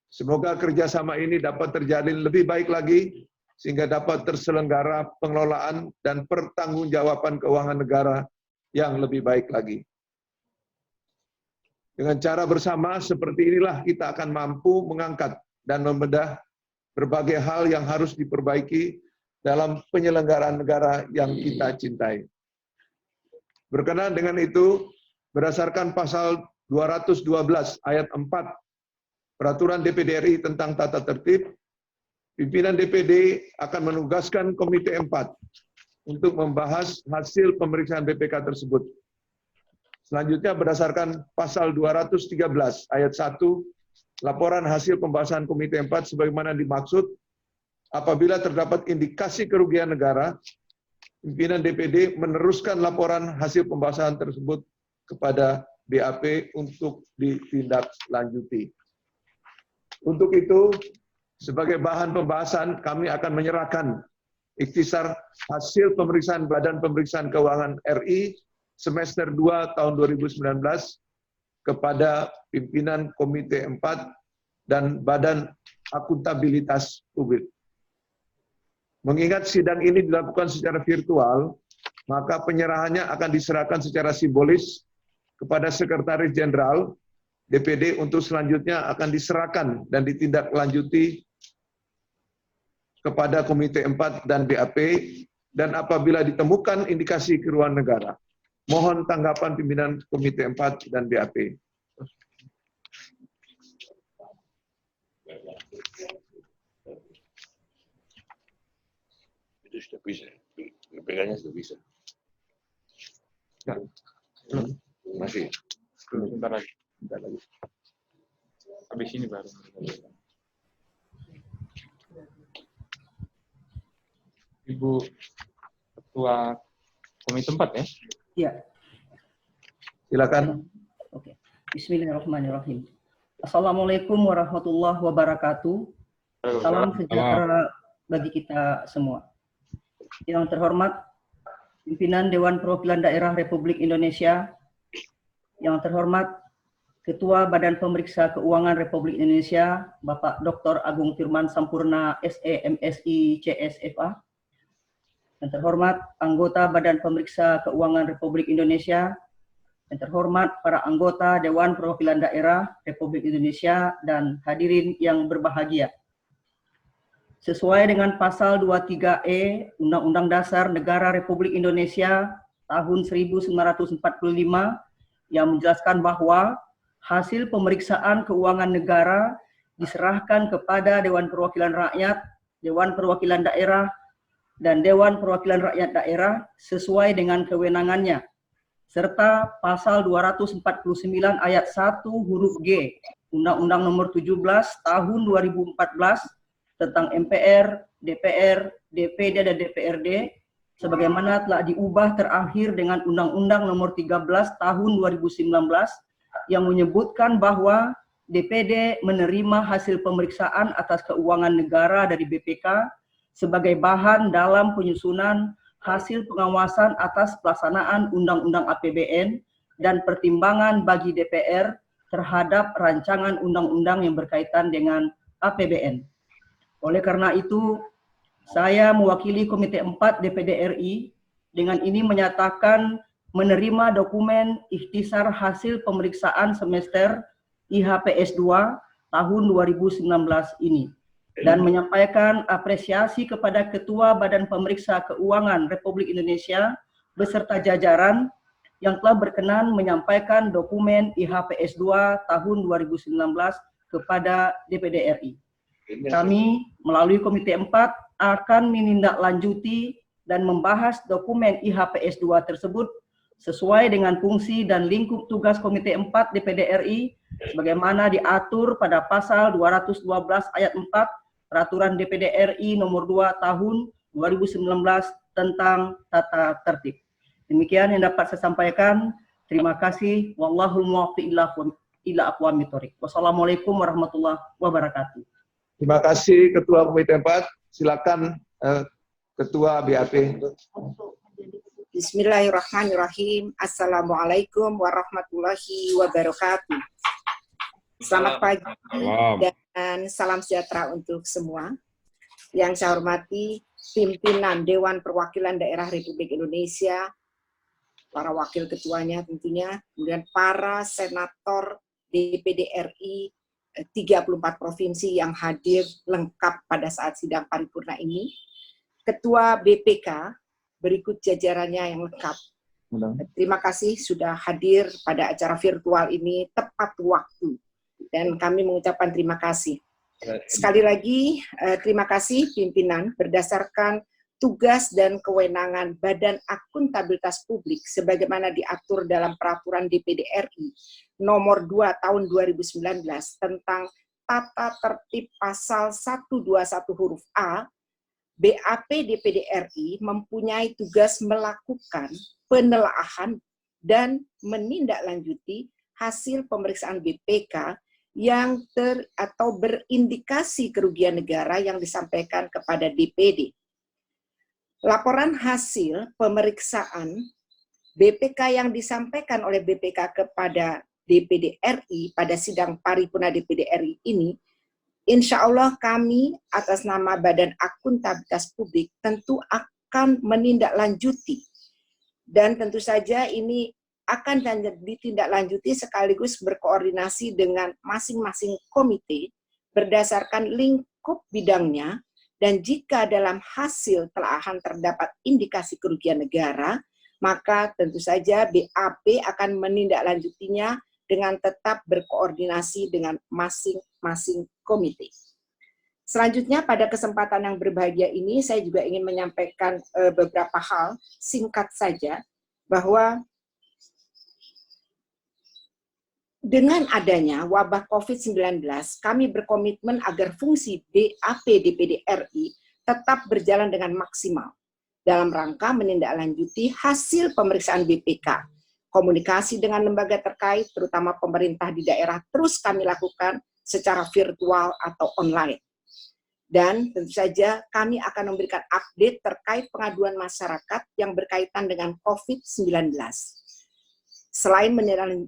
Semoga kerjasama ini dapat terjalin lebih baik lagi, sehingga dapat terselenggara pengelolaan dan pertanggungjawaban keuangan negara yang lebih baik lagi. Dengan cara bersama seperti inilah kita akan mampu mengangkat dan membedah berbagai hal yang harus diperbaiki dalam penyelenggaraan negara yang kita cintai. Berkenaan dengan itu, berdasarkan pasal 212 ayat 4 Peraturan DPD RI tentang tata tertib, pimpinan DPD akan menugaskan Komite 4 untuk membahas hasil pemeriksaan BPK tersebut. Selanjutnya berdasarkan pasal 213 ayat 1, laporan hasil pembahasan Komite 4 sebagaimana dimaksud, apabila terdapat indikasi kerugian negara, pimpinan DPD meneruskan laporan hasil pembahasan tersebut kepada BAP untuk ditindaklanjuti. Untuk itu, sebagai bahan pembahasan, kami akan menyerahkan ikhtisar hasil pemeriksaan Badan Pemeriksaan Keuangan RI semester 2 tahun 2019 kepada pimpinan Komite 4 dan Badan Akuntabilitas Publik. Mengingat sidang ini dilakukan secara virtual, maka penyerahannya akan diserahkan secara simbolis kepada Sekretaris Jenderal DPD untuk selanjutnya akan diserahkan dan ditindaklanjuti kepada Komite 4 dan BAP, dan apabila ditemukan indikasi kerugian negara. Mohon tanggapan pimpinan Komite 4 dan BAP. Itu sudah bisa. BPK-nya sudah bisa. Ya. Masih. Sebentar lagi. Habis ini baru. Ibu Ketua Komite 4 ya? Iya. Silakan. Oke. Bismillahirrahmanirrahim. Assalamualaikum warahmatullahi wabarakatuh. Salam sejahtera bagi kita semua. Yang terhormat pimpinan Dewan Perwakilan Daerah Republik Indonesia, yang terhormat Ketua Badan Pemeriksa Keuangan Republik Indonesia, Bapak Dr. Agung Firman Sampurna, SE, MSI, CSFA, yang terhormat anggota Badan Pemeriksa Keuangan Republik Indonesia, yang terhormat para anggota Dewan Perwakilan Daerah Republik Indonesia, dan hadirin yang berbahagia. Sesuai dengan pasal 23E Undang-Undang Dasar Negara Republik Indonesia tahun 1945 yang menjelaskan bahwa hasil pemeriksaan keuangan negara diserahkan kepada Dewan Perwakilan Rakyat, Dewan Perwakilan Daerah, dan Dewan Perwakilan Rakyat Daerah sesuai dengan kewenangannya, serta pasal 249 ayat 1 huruf G Undang-Undang Nomor 17 Tahun 2014 tentang MPR, DPR, DPD, dan DPRD, sebagaimana telah diubah terakhir dengan Undang-Undang Nomor 13 Tahun 2019 yang menyebutkan bahwa DPD menerima hasil pemeriksaan atas keuangan negara dari BPK sebagai bahan dalam penyusunan hasil pengawasan atas pelaksanaan Undang-Undang APBN dan pertimbangan bagi DPR terhadap rancangan undang-undang yang berkaitan dengan APBN. Oleh karena itu, saya mewakili Komite 4 DPD RI dengan ini menyatakan menerima dokumen ikhtisar hasil pemeriksaan semester IHPS 2 tahun 2019 ini. dan menyampaikan apresiasi kepada Ketua Badan Pemeriksa Keuangan Republik Indonesia beserta jajaran yang telah berkenan menyampaikan dokumen IHPS 2 tahun 2019 kepada DPD RI. Kami melalui Komite 4 akan menindaklanjuti dan membahas dokumen IHPS 2 tersebut sesuai dengan fungsi dan lingkup tugas Komite 4 DPD RI sebagaimana diatur pada pasal 212 ayat 4 Peraturan DPD RI nomor 2 tahun 2019 tentang tata tertib. Demikian yang dapat saya sampaikan. Terima kasih. Wallahul muwaffiq ila aqwamit thoriq. Wassalamualaikum warahmatullahi wabarakatuh. Terima kasih Ketua Komite 4. Silakan Ketua BAP. Bismillahirrahmanirrahim. Assalamualaikum warahmatullahi wabarakatuh. Selamat pagi dan salam sejahtera untuk semua. Yang saya hormati pimpinan Dewan Perwakilan Daerah Republik Indonesia, para wakil ketuanya tentunya, kemudian para senator DPD RI 34 provinsi yang hadir lengkap pada saat sidang paripurna ini, Ketua BPK berikut jajarannya yang lengkap. Terima kasih sudah hadir pada acara virtual ini tepat waktu dan kami mengucapkan terima kasih. Sekali lagi terima kasih pimpinan berdasarkan tugas dan kewenangan Badan Akuntabilitas Publik sebagaimana diatur dalam Peraturan DPD RI nomor 2 tahun 2019 tentang tata tertib pasal 121 huruf A, BAP DPD RI mempunyai tugas melakukan penelaahan dan menindaklanjuti hasil pemeriksaan BPK yang atau berindikasi kerugian negara yang disampaikan kepada DPD. Laporan hasil pemeriksaan BPK yang disampaikan oleh BPK kepada DPD RI pada sidang paripurna DPD RI ini, insya Allah kami atas nama Badan Akuntabilitas Publik tentu akan menindaklanjuti. Dan tentu saja ini akan ditindaklanjuti sekaligus berkoordinasi dengan masing-masing komite berdasarkan lingkup bidangnya. Dan jika dalam hasil telaahan terdapat indikasi kerugian negara, maka tentu saja BAP akan menindaklanjutinya dengan tetap berkoordinasi dengan masing-masing komite. Selanjutnya pada kesempatan yang berbahagia ini, saya juga ingin menyampaikan beberapa hal singkat saja, bahwa dengan adanya wabah COVID-19, kami berkomitmen agar fungsi BAP DPD RI tetap berjalan dengan maksimal dalam rangka menindaklanjuti hasil pemeriksaan BPK. Komunikasi dengan lembaga terkait, terutama pemerintah di daerah, terus kami lakukan secara virtual atau online. Dan tentu saja kami akan memberikan update terkait pengaduan masyarakat yang berkaitan dengan COVID-19. Selain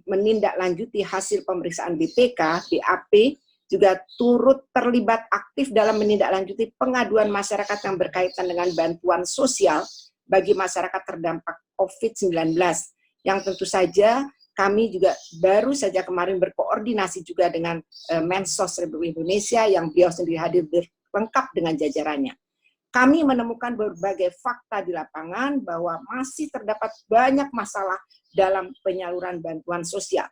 menindaklanjuti hasil pemeriksaan BPK, BAP juga turut terlibat aktif dalam menindaklanjuti pengaduan masyarakat yang berkaitan dengan bantuan sosial bagi masyarakat terdampak COVID-19. Yang tentu saja kami juga baru saja kemarin berkoordinasi juga dengan Mensos Republik Indonesia yang beliau sendiri hadir lengkap dengan jajarannya. Kami menemukan berbagai fakta di lapangan bahwa masih terdapat banyak masalah dalam penyaluran bantuan sosial.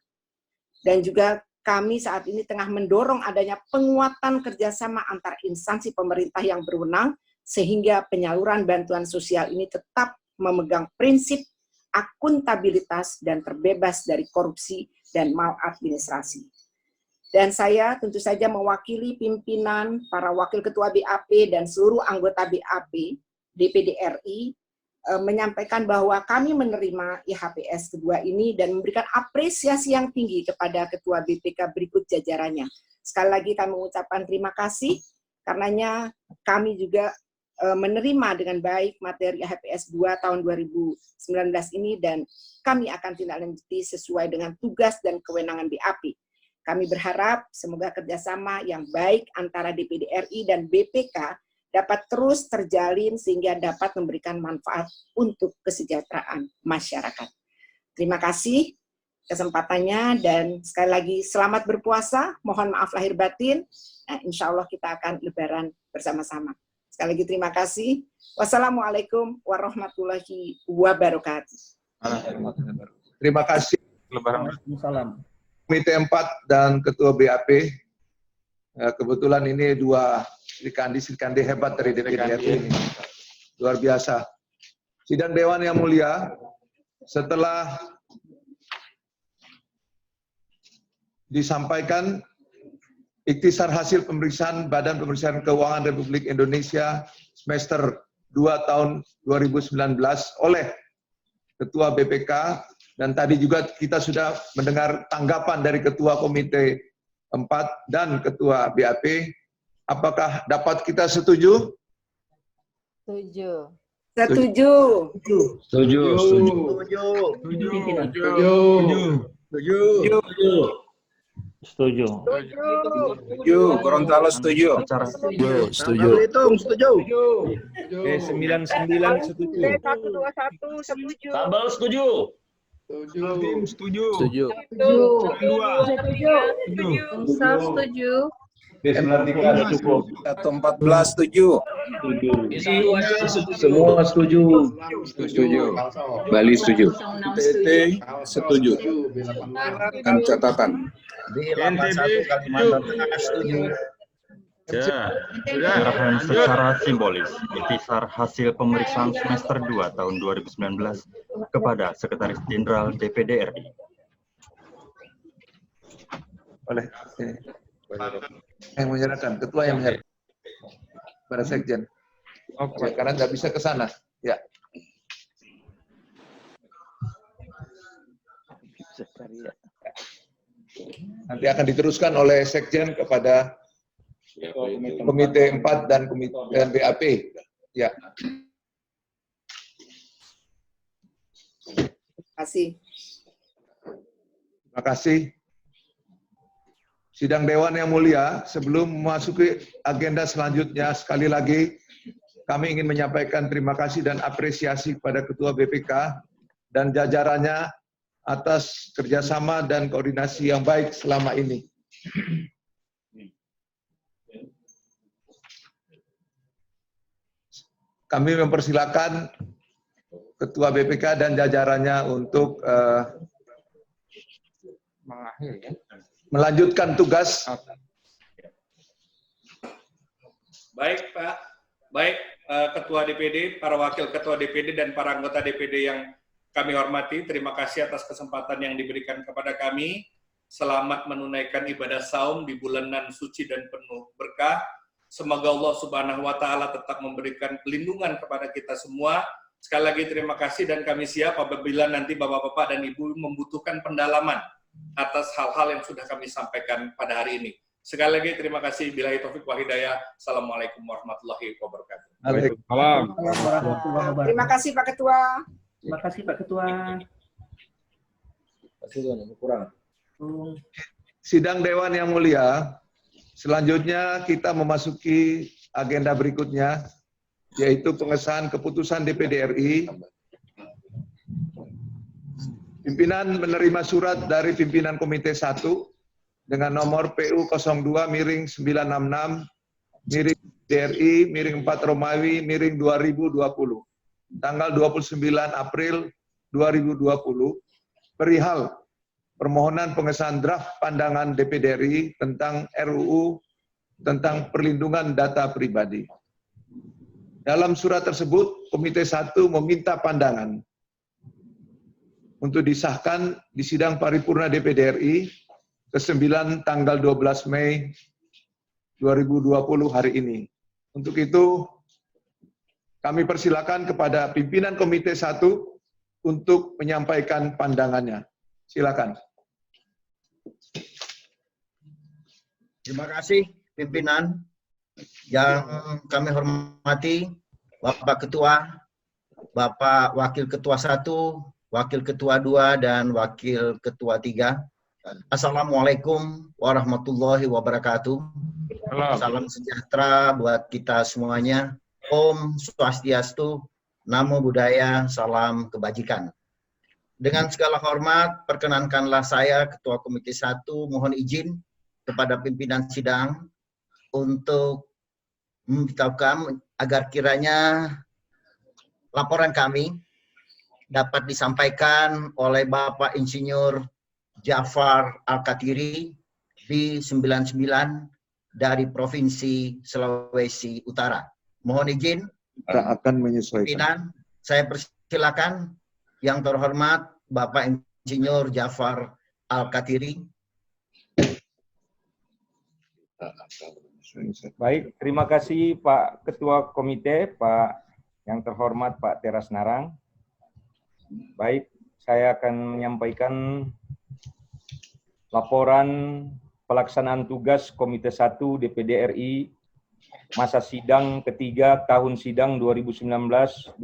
Dan juga kami saat ini tengah mendorong adanya penguatan kerjasama antar instansi pemerintah yang berwenang, sehingga penyaluran bantuan sosial ini tetap memegang prinsip akuntabilitas dan terbebas dari korupsi dan maladministrasi. Dan saya tentu saja mewakili pimpinan, para wakil ketua BAP, dan seluruh anggota BAP, DPD RI, menyampaikan bahwa kami menerima IHPS kedua ini dan memberikan apresiasi yang tinggi kepada Ketua BPK berikut jajarannya. Sekali lagi kami mengucapkan terima kasih, karenanya kami juga menerima dengan baik materi IHPS 2 tahun 2019 ini, dan kami akan tindak lanjuti sesuai dengan tugas dan kewenangan BAP. Kami berharap semoga kerjasama yang baik antara DPD RI dan BPK dapat terus terjalin sehingga dapat memberikan manfaat untuk kesejahteraan masyarakat. Terima kasih. kesempatannya, dan sekali lagi selamat berpuasa, mohon maaf lahir batin. Insya Allah kita akan lebaran bersama-sama. Sekali lagi terima kasih. Wassalamualaikum warahmatullahi wabarakatuh. Terima kasih Waalaikumsalam. Komite 4 dan Ketua BAP. Kebetulan ini dua Srikandi hebat dari DPD ini. Luar biasa. Sidang Dewan yang mulia, setelah disampaikan ikhtisar hasil pemeriksaan Badan Pemeriksaan Keuangan Republik Indonesia semester 2 tahun 2019 oleh Ketua BPK, dan tadi juga kita sudah mendengar tanggapan dari Ketua Komite 4 dan Ketua BAP. Apakah dapat kita setuju? Setuju. Setuju. Gorontalo setuju. Setuju. B99 setuju. B121 setuju. Tabel setuju. Setuju. Setuju. Atau 14 setuju. Semua setuju. Bali setuju. PT setuju. Dan catatan. B81 Kalimantan Tengah setuju. Penyerahan secara simbolis ikhtisar hasil pemeriksaan semester 2 tahun 2019 kepada Sekretaris Jenderal DPD RI. Oleh yang menyerahkan, Ketua yang menyerahkan pada Sekjen. Oke, karena nggak bisa ke sana. Ya. Nanti akan diteruskan oleh Sekjen kepada Komite 4 dan Komite BAP. Ya. Terima kasih. Terima kasih. Sidang Dewan yang mulia, sebelum memasuki agenda selanjutnya, sekali lagi kami ingin menyampaikan terima kasih dan apresiasi kepada Ketua BPK dan jajarannya atas kerjasama dan koordinasi yang baik selama ini. Kami mempersilakan Ketua BPK dan jajarannya untuk melanjutkan tugas. Baik Pak, baik Ketua DPD, para Wakil Ketua DPD, dan para anggota DPD yang kami hormati, terima kasih atas kesempatan yang diberikan kepada kami. Selamat menunaikan ibadah saum di bulanan suci dan penuh berkah. Semoga Allah Subhanahu wa Ta'ala tetap memberikan pelindungan kepada kita semua. Sekali lagi terima kasih, dan kami siap apabila nanti Bapak-Bapak dan Ibu membutuhkan pendalaman atas hal-hal yang sudah kami sampaikan pada hari ini. Sekali lagi terima kasih. Billahi taufik wal hidayah. Assalamualaikum warahmatullahi wabarakatuh. Terima kasih Pak Ketua. Terima kasih Pak Ketua. Sidang Dewan yang mulia, selanjutnya kita memasuki agenda berikutnya, yaitu pengesahan keputusan DPD RI. Pimpinan menerima surat dari pimpinan Komite 1 dengan nomor PU 02-966 DRI 4 Romawi 2020 tanggal 29 April 2020 perihal permohonan pengesahan draft pandangan DPD RI tentang RUU tentang perlindungan data pribadi. Dalam surat tersebut, Komite 1 meminta pandangan untuk disahkan di sidang paripurna DPD RI ke-9 tanggal 12 Mei 2020 hari ini. Untuk itu, kami persilakan kepada pimpinan Komite 1 untuk menyampaikan pandangannya. Silakan. Terima kasih pimpinan yang kami hormati, Bapak Ketua, Bapak Wakil Ketua 1, Wakil Ketua 2, dan Wakil Ketua 3. Assalamualaikum warahmatullahi wabarakatuh. Salam sejahtera buat kita semuanya. Om Swastiastu, Namo Buddhaya, salam kebajikan. dengan segala hormat, perkenankanlah saya, Ketua Komite 1, mohon izin kepada pimpinan sidang untuk memberitahukan agar kiranya laporan kami dapat disampaikan oleh Bapak Insinyur Jafar Al-Katiri, B99 dari Provinsi Sulawesi Utara. Mohon izin, akan menyesuaikan. pimpinan, saya persilakan yang terhormat Bapak Insinyur Jafar Al-Katiri. Baik, terima kasih Pak Ketua Komite, Pak yang terhormat Pak Teras Narang. Baik, saya akan menyampaikan laporan pelaksanaan tugas Komite 1 DPD RI masa sidang ketiga tahun sidang 2019-2020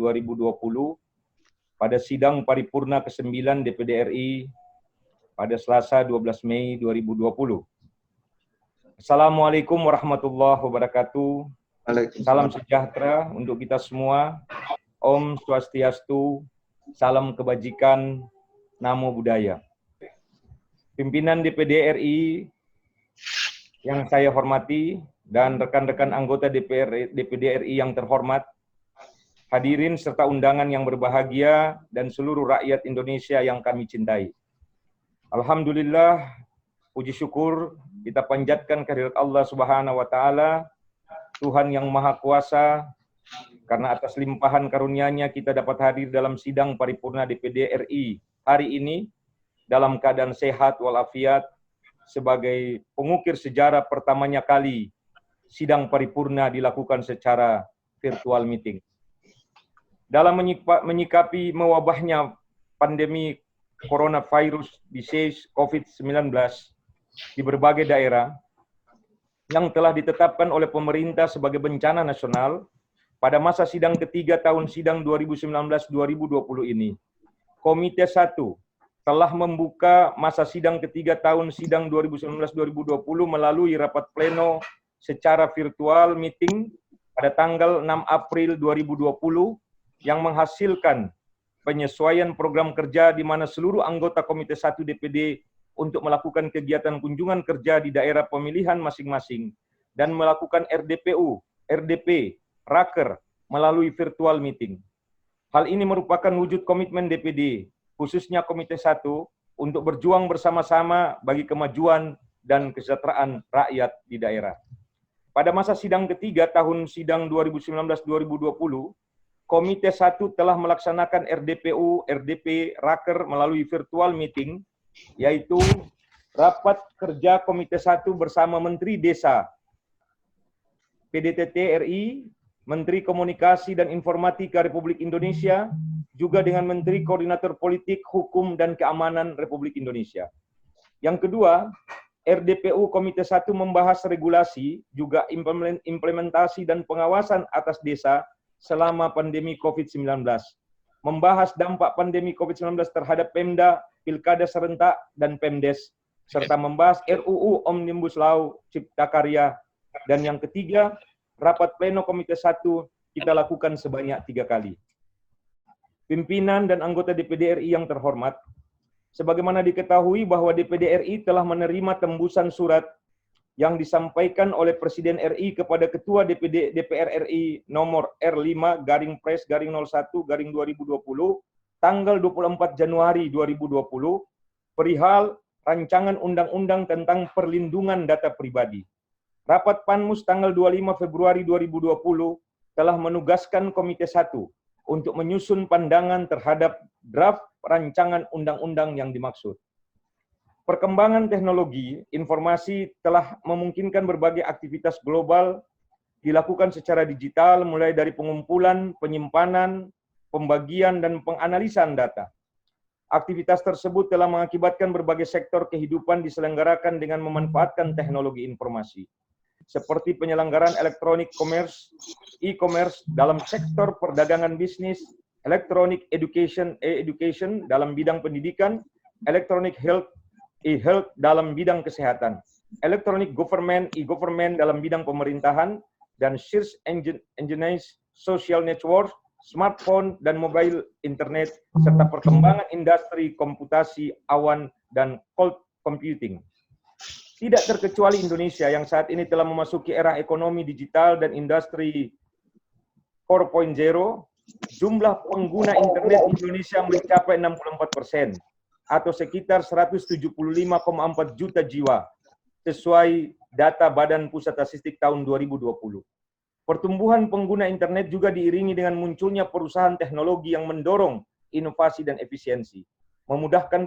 pada sidang paripurna ke-9 DPD RI pada Selasa 12 Mei 2020. Assalamualaikum warahmatullahi wabarakatuh. Salam sejahtera untuk kita semua. Om Swastiastu, salam kebajikan, namo buddhaya. Pimpinan DPD RI yang saya hormati dan rekan-rekan anggota DPD RI yang terhormat, hadirin serta undangan yang berbahagia dan seluruh rakyat Indonesia yang kami cintai. Alhamdulillah, puji syukur kita panjatkan kehadirat Allah Subhanahu wa taala, Tuhan yang Maha Kuasa, karena atas limpahan karunia-Nya kita dapat hadir dalam sidang paripurna DPD RI hari ini dalam keadaan sehat walafiat sebagai pengukir sejarah pertamanya kali sidang paripurna dilakukan secara virtual meeting. Dalam menyikapi mewabahnya pandemi coronavirus disease COVID-19 di berbagai daerah yang telah ditetapkan oleh pemerintah sebagai bencana nasional pada masa sidang ketiga tahun sidang 2019-2020 ini, Komite 1 telah membuka masa sidang ketiga tahun sidang 2019-2020 melalui rapat pleno secara virtual meeting pada tanggal 6 April 2020 yang menghasilkan penyesuaian program kerja di mana seluruh anggota Komite 1 DPD untuk melakukan kegiatan kunjungan kerja di daerah pemilihan masing-masing dan melakukan RDPU, RDP, Raker melalui virtual meeting. Hal ini merupakan wujud komitmen DPD, khususnya Komite 1, untuk berjuang bersama-sama bagi kemajuan dan kesejahteraan rakyat di daerah. Pada masa sidang ketiga tahun sidang 2019-2020, Komite 1 telah melaksanakan RDPU, RDP, Raker melalui virtual meeting, yaitu rapat kerja Komite 1 bersama Menteri Desa, PDTT RI, Menteri Komunikasi dan Informatika Republik Indonesia, juga dengan Menteri Koordinator Politik, Hukum, dan Keamanan Republik Indonesia. Yang kedua, RDPU Komite 1 membahas regulasi, juga implementasi dan pengawasan atas desa selama pandemi COVID-19, membahas dampak pandemi COVID-19 terhadap Pemda, Pilkada serentak, dan Pemdes, serta membahas RUU Omnibus Law Cipta Karya. Dan yang ketiga, rapat pleno Komite 1 kita lakukan sebanyak 3 kali. Pimpinan dan anggota DPD RI yang terhormat, sebagaimana diketahui bahwa DPD RI telah menerima tembusan surat yang disampaikan oleh Presiden RI kepada Ketua DPR RI nomor R5/Pres/01/2020 tanggal 24 Januari 2020 perihal rancangan undang-undang tentang perlindungan data pribadi. Rapat Panmus tanggal 25 Februari 2020 telah menugaskan Komite 1 untuk menyusun pandangan terhadap draft rancangan undang-undang yang dimaksud. Perkembangan teknologi informasi telah memungkinkan berbagai aktivitas global dilakukan secara digital mulai dari pengumpulan, penyimpanan, pembagian, dan penganalisan data. Aktivitas tersebut telah mengakibatkan berbagai sektor kehidupan diselenggarakan dengan memanfaatkan teknologi informasi, seperti penyelenggaraan elektronik commerce, e-commerce dalam sektor perdagangan bisnis, electronic education, e-education dalam bidang pendidikan, electronic health, e-health dalam bidang kesehatan, electronic government, e-government dalam bidang pemerintahan, dan search engine social network smartphone dan mobile internet, serta perkembangan industri komputasi awan dan cloud computing. Tidak terkecuali Indonesia yang saat ini telah memasuki era ekonomi digital dan industri 4.0, jumlah pengguna internet Indonesia mencapai 64%, atau sekitar 175,4 juta jiwa, sesuai data Badan Pusat Statistik tahun 2020. Pertumbuhan pengguna internet juga diiringi dengan munculnya perusahaan teknologi yang mendorong inovasi dan efisiensi, memudahkan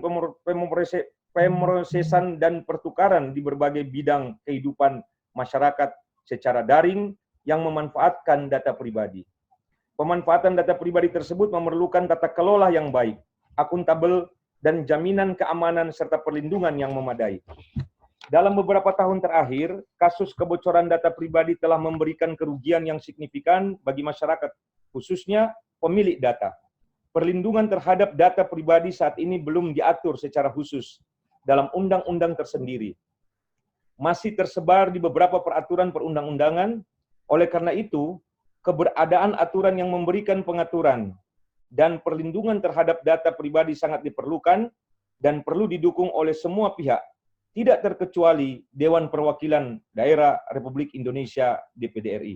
pemrosesan dan pertukaran di berbagai bidang kehidupan masyarakat secara daring yang memanfaatkan data pribadi. Pemanfaatan data pribadi tersebut memerlukan tata kelola yang baik, akuntabel, dan jaminan keamanan serta perlindungan yang memadai. Dalam beberapa tahun terakhir, kasus kebocoran data pribadi telah memberikan kerugian yang signifikan bagi masyarakat, khususnya pemilik data. Perlindungan terhadap data pribadi saat ini belum diatur secara khusus dalam undang-undang tersendiri. Masih tersebar di beberapa peraturan perundang-undangan, oleh karena itu, keberadaan aturan yang memberikan pengaturan dan perlindungan terhadap data pribadi sangat diperlukan dan perlu didukung oleh semua pihak, tidak terkecuali Dewan Perwakilan Daerah Republik Indonesia DPD RI.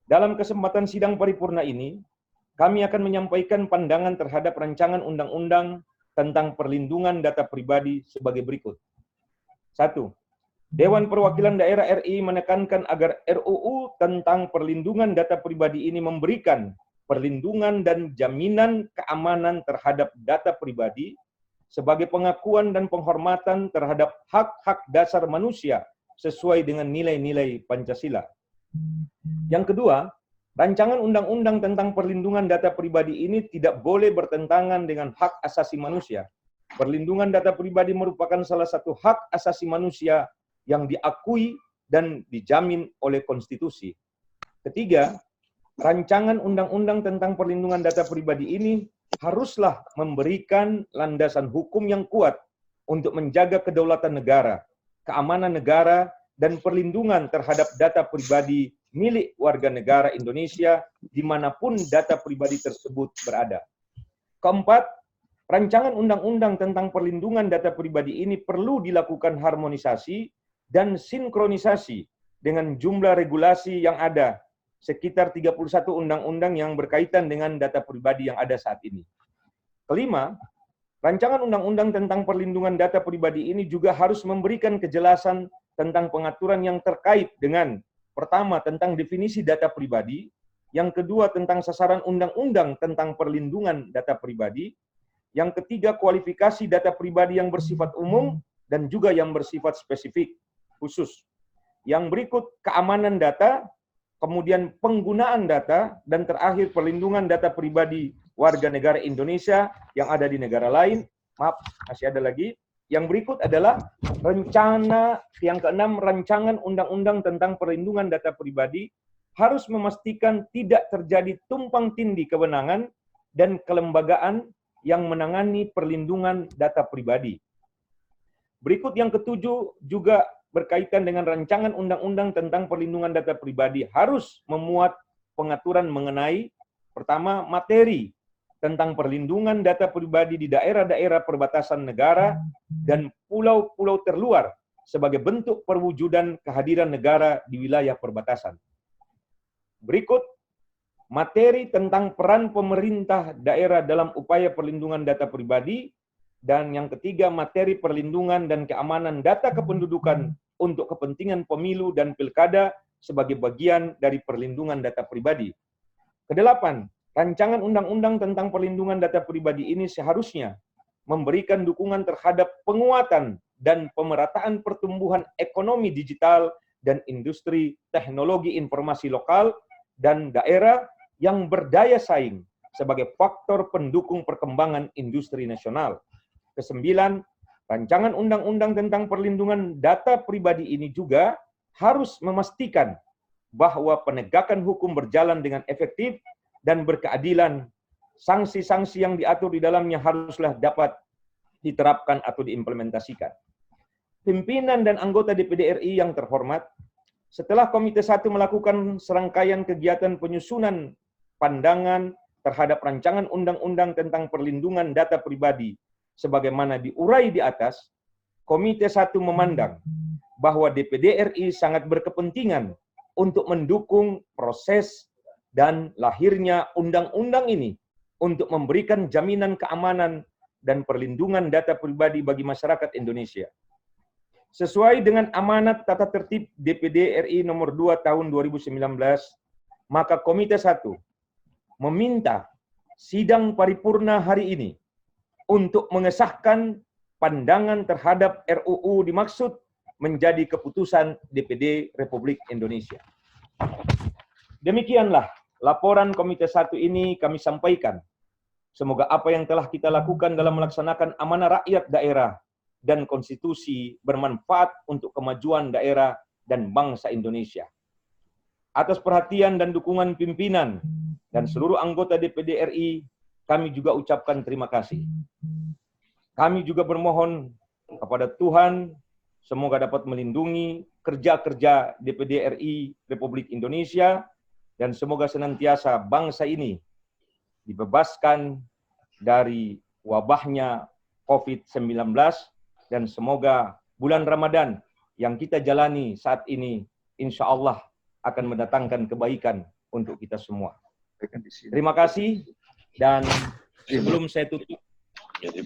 Dalam kesempatan sidang paripurna ini, kami akan menyampaikan pandangan terhadap rancangan undang-undang tentang perlindungan data pribadi sebagai berikut. 1. Dewan Perwakilan Daerah RI menekankan agar RUU tentang perlindungan data pribadi ini memberikan perlindungan dan jaminan keamanan terhadap data pribadi sebagai pengakuan dan penghormatan terhadap hak-hak dasar manusia sesuai dengan nilai-nilai Pancasila. Yang kedua, rancangan undang-undang tentang perlindungan data pribadi ini tidak boleh bertentangan dengan hak asasi manusia. Perlindungan data pribadi merupakan salah satu hak asasi manusia yang diakui dan dijamin oleh konstitusi. Ketiga, rancangan undang-undang tentang perlindungan data pribadi ini haruslah memberikan landasan hukum yang kuat untuk menjaga kedaulatan negara, keamanan negara, dan perlindungan terhadap data pribadi milik warga negara Indonesia dimanapun data pribadi tersebut berada. Keempat, rancangan undang-undang tentang perlindungan data pribadi ini perlu dilakukan harmonisasi dan sinkronisasi dengan jumlah regulasi yang ada, sekitar 31 undang-undang yang berkaitan dengan data pribadi yang ada saat ini. Kelima, rancangan undang-undang tentang perlindungan data pribadi ini juga harus memberikan kejelasan tentang pengaturan yang terkait dengan, pertama, tentang definisi data pribadi, yang kedua, tentang sasaran undang-undang tentang perlindungan data pribadi, yang ketiga, kualifikasi data pribadi yang bersifat umum dan juga yang bersifat spesifik, khusus. Yang berikut, keamanan data, kemudian penggunaan data, dan terakhir perlindungan data pribadi warga negara Indonesia yang ada di negara lain. Maaf, masih ada lagi. Yang berikut adalah rencana yang keenam, rancangan undang-undang tentang perlindungan data pribadi harus memastikan tidak terjadi tumpang tindih kewenangan dan kelembagaan yang menangani perlindungan data pribadi. Berikut yang ketujuh juga berkaitan dengan rancangan undang-undang tentang perlindungan data pribadi harus memuat pengaturan mengenai, pertama, materi tentang perlindungan data pribadi di daerah-daerah perbatasan negara dan pulau-pulau terluar sebagai bentuk perwujudan kehadiran negara di wilayah perbatasan. Berikut, materi tentang peran pemerintah daerah dalam upaya perlindungan data pribadi, dan yang ketiga, materi perlindungan dan keamanan data kependudukan untuk kepentingan pemilu dan pilkada sebagai bagian dari perlindungan data pribadi. Kedelapan, rancangan undang-undang tentang perlindungan data pribadi ini seharusnya memberikan dukungan terhadap penguatan dan pemerataan pertumbuhan ekonomi digital dan industri teknologi informasi lokal dan daerah yang berdaya saing sebagai faktor pendukung perkembangan industri nasional. Kesembilan, rancangan undang-undang tentang perlindungan data pribadi ini juga harus memastikan bahwa penegakan hukum berjalan dengan efektif dan berkeadilan. Sanksi-sanksi yang diatur di dalamnya haruslah dapat diterapkan atau diimplementasikan. Pimpinan dan anggota DPD RI yang terhormat, setelah Komite 1 melakukan serangkaian kegiatan penyusunan pandangan, terhadap rancangan undang-undang tentang perlindungan data pribadi sebagaimana diurai di atas, Komite 1 memandang bahwa DPD RI sangat berkepentingan untuk mendukung proses dan lahirnya undang-undang ini untuk memberikan jaminan keamanan dan perlindungan data pribadi bagi masyarakat Indonesia. Sesuai dengan amanat tata tertib DPD RI nomor 2 tahun 2019, maka Komite 1 meminta sidang paripurna hari ini untuk mengesahkan pandangan terhadap RUU dimaksud menjadi keputusan DPD Republik Indonesia. Demikianlah laporan Komite 1 ini kami sampaikan. Semoga apa yang telah kita lakukan dalam melaksanakan amanah rakyat daerah dan konstitusi bermanfaat untuk kemajuan daerah dan bangsa Indonesia. Atas perhatian dan dukungan pimpinan dan seluruh anggota DPD RI, kami juga ucapkan terima kasih. Kami juga bermohon kepada Tuhan, semoga dapat melindungi kerja-kerja DPD RI Republik Indonesia, dan semoga senantiasa bangsa ini dibebaskan dari wabahnya COVID-19, dan semoga bulan Ramadan yang kita jalani saat ini, insya Allah akan mendatangkan kebaikan untuk kita semua. Terima kasih, dan sebelum saya tutup,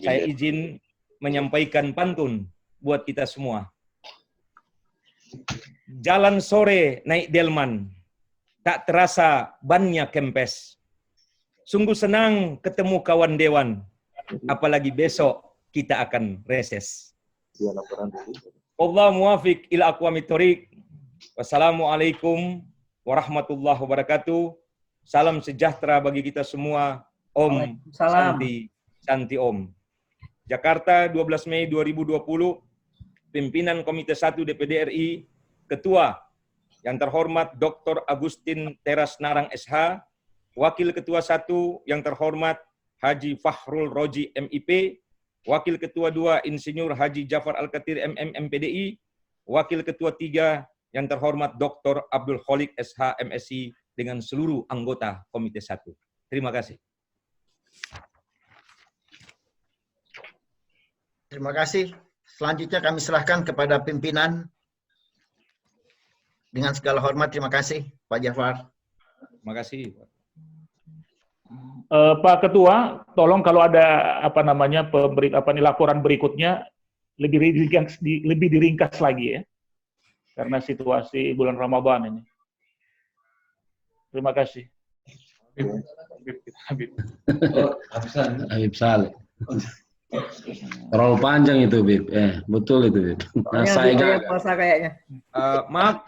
saya izin menyampaikan pantun buat kita semua. Jalan sore naik delman, tak terasa bannya kempes. Sungguh senang ketemu kawan dewan, apalagi besok kita akan reses. Allah muwafiq ila aqwamit thoriq. Wassalamualaikum warahmatullahi wabarakatuh. Salam sejahtera bagi kita semua. Om Santi, Santi Om. Jakarta, 12 Mei 2020, pimpinan Komite 1 DPD RI, Ketua yang terhormat Dr. Agustin Teras Narang SH, Wakil Ketua 1 yang terhormat Haji Fahrul Roji MIP, Wakil Ketua 2 Insinyur Haji Jafar Al-Katir MM MPDI, Wakil Ketua 3 yang terhormat Dr. Abdul Kholik SH MSI dengan seluruh anggota Komite 1. Terima kasih. Terima kasih. Selanjutnya kami serahkan kepada pimpinan. Dengan segala hormat, terima kasih Pak Jafar. Terima kasih. Pak Ketua, tolong kalau ada laporan berikutnya lebih diringkas lagi ya, karena situasi bulan Ramadan ini. Terima kasih. Habib Saleh. Terlalu panjang itu, Bib. Betul itu, Bib. Nah, saya puasa kayaknya. Maaf,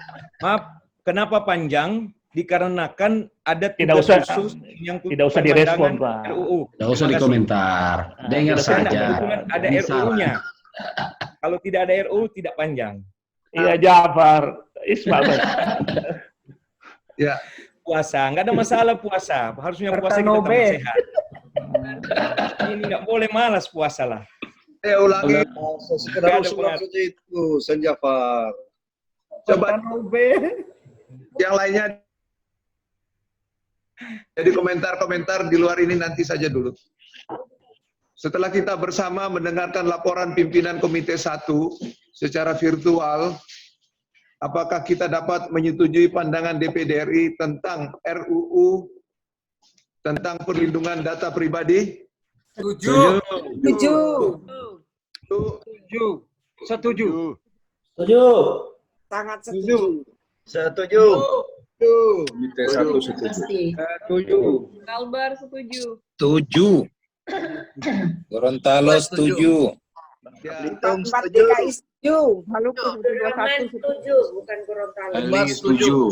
kenapa panjang? Dikarenakan ada tidak tugas usah, khusus yang tidak usah direspon, Pak. RUU. tidak usah dikomentar. Dengar saja. Ada RUU-nya. Kalau tidak ada RUU tidak panjang. Iya, Jafar. Ismail. Ya. Puasa, nggak ada masalah puasa. Harusnya puasa kita tambah sehat. Ini nggak boleh malas puasa lah. Ulangi. Sekedar usulan saja itu, Senjafar. Coba yang lainnya. Jadi komentar-komentar di luar ini nanti saja dulu. Setelah kita bersama mendengarkan laporan pimpinan Komite 1 secara virtual, apakah kita dapat menyetujui pandangan DPD RI tentang RUU tentang perlindungan data pribadi? Setuju. Setuju. Sangat setuju. Setuju. Komite 1 setuju. Kalbar setuju. Setuju. Gorontalo setuju. Empat DKI setuju. Maluku 21 setuju, bukan Gorontalo. Bali setuju.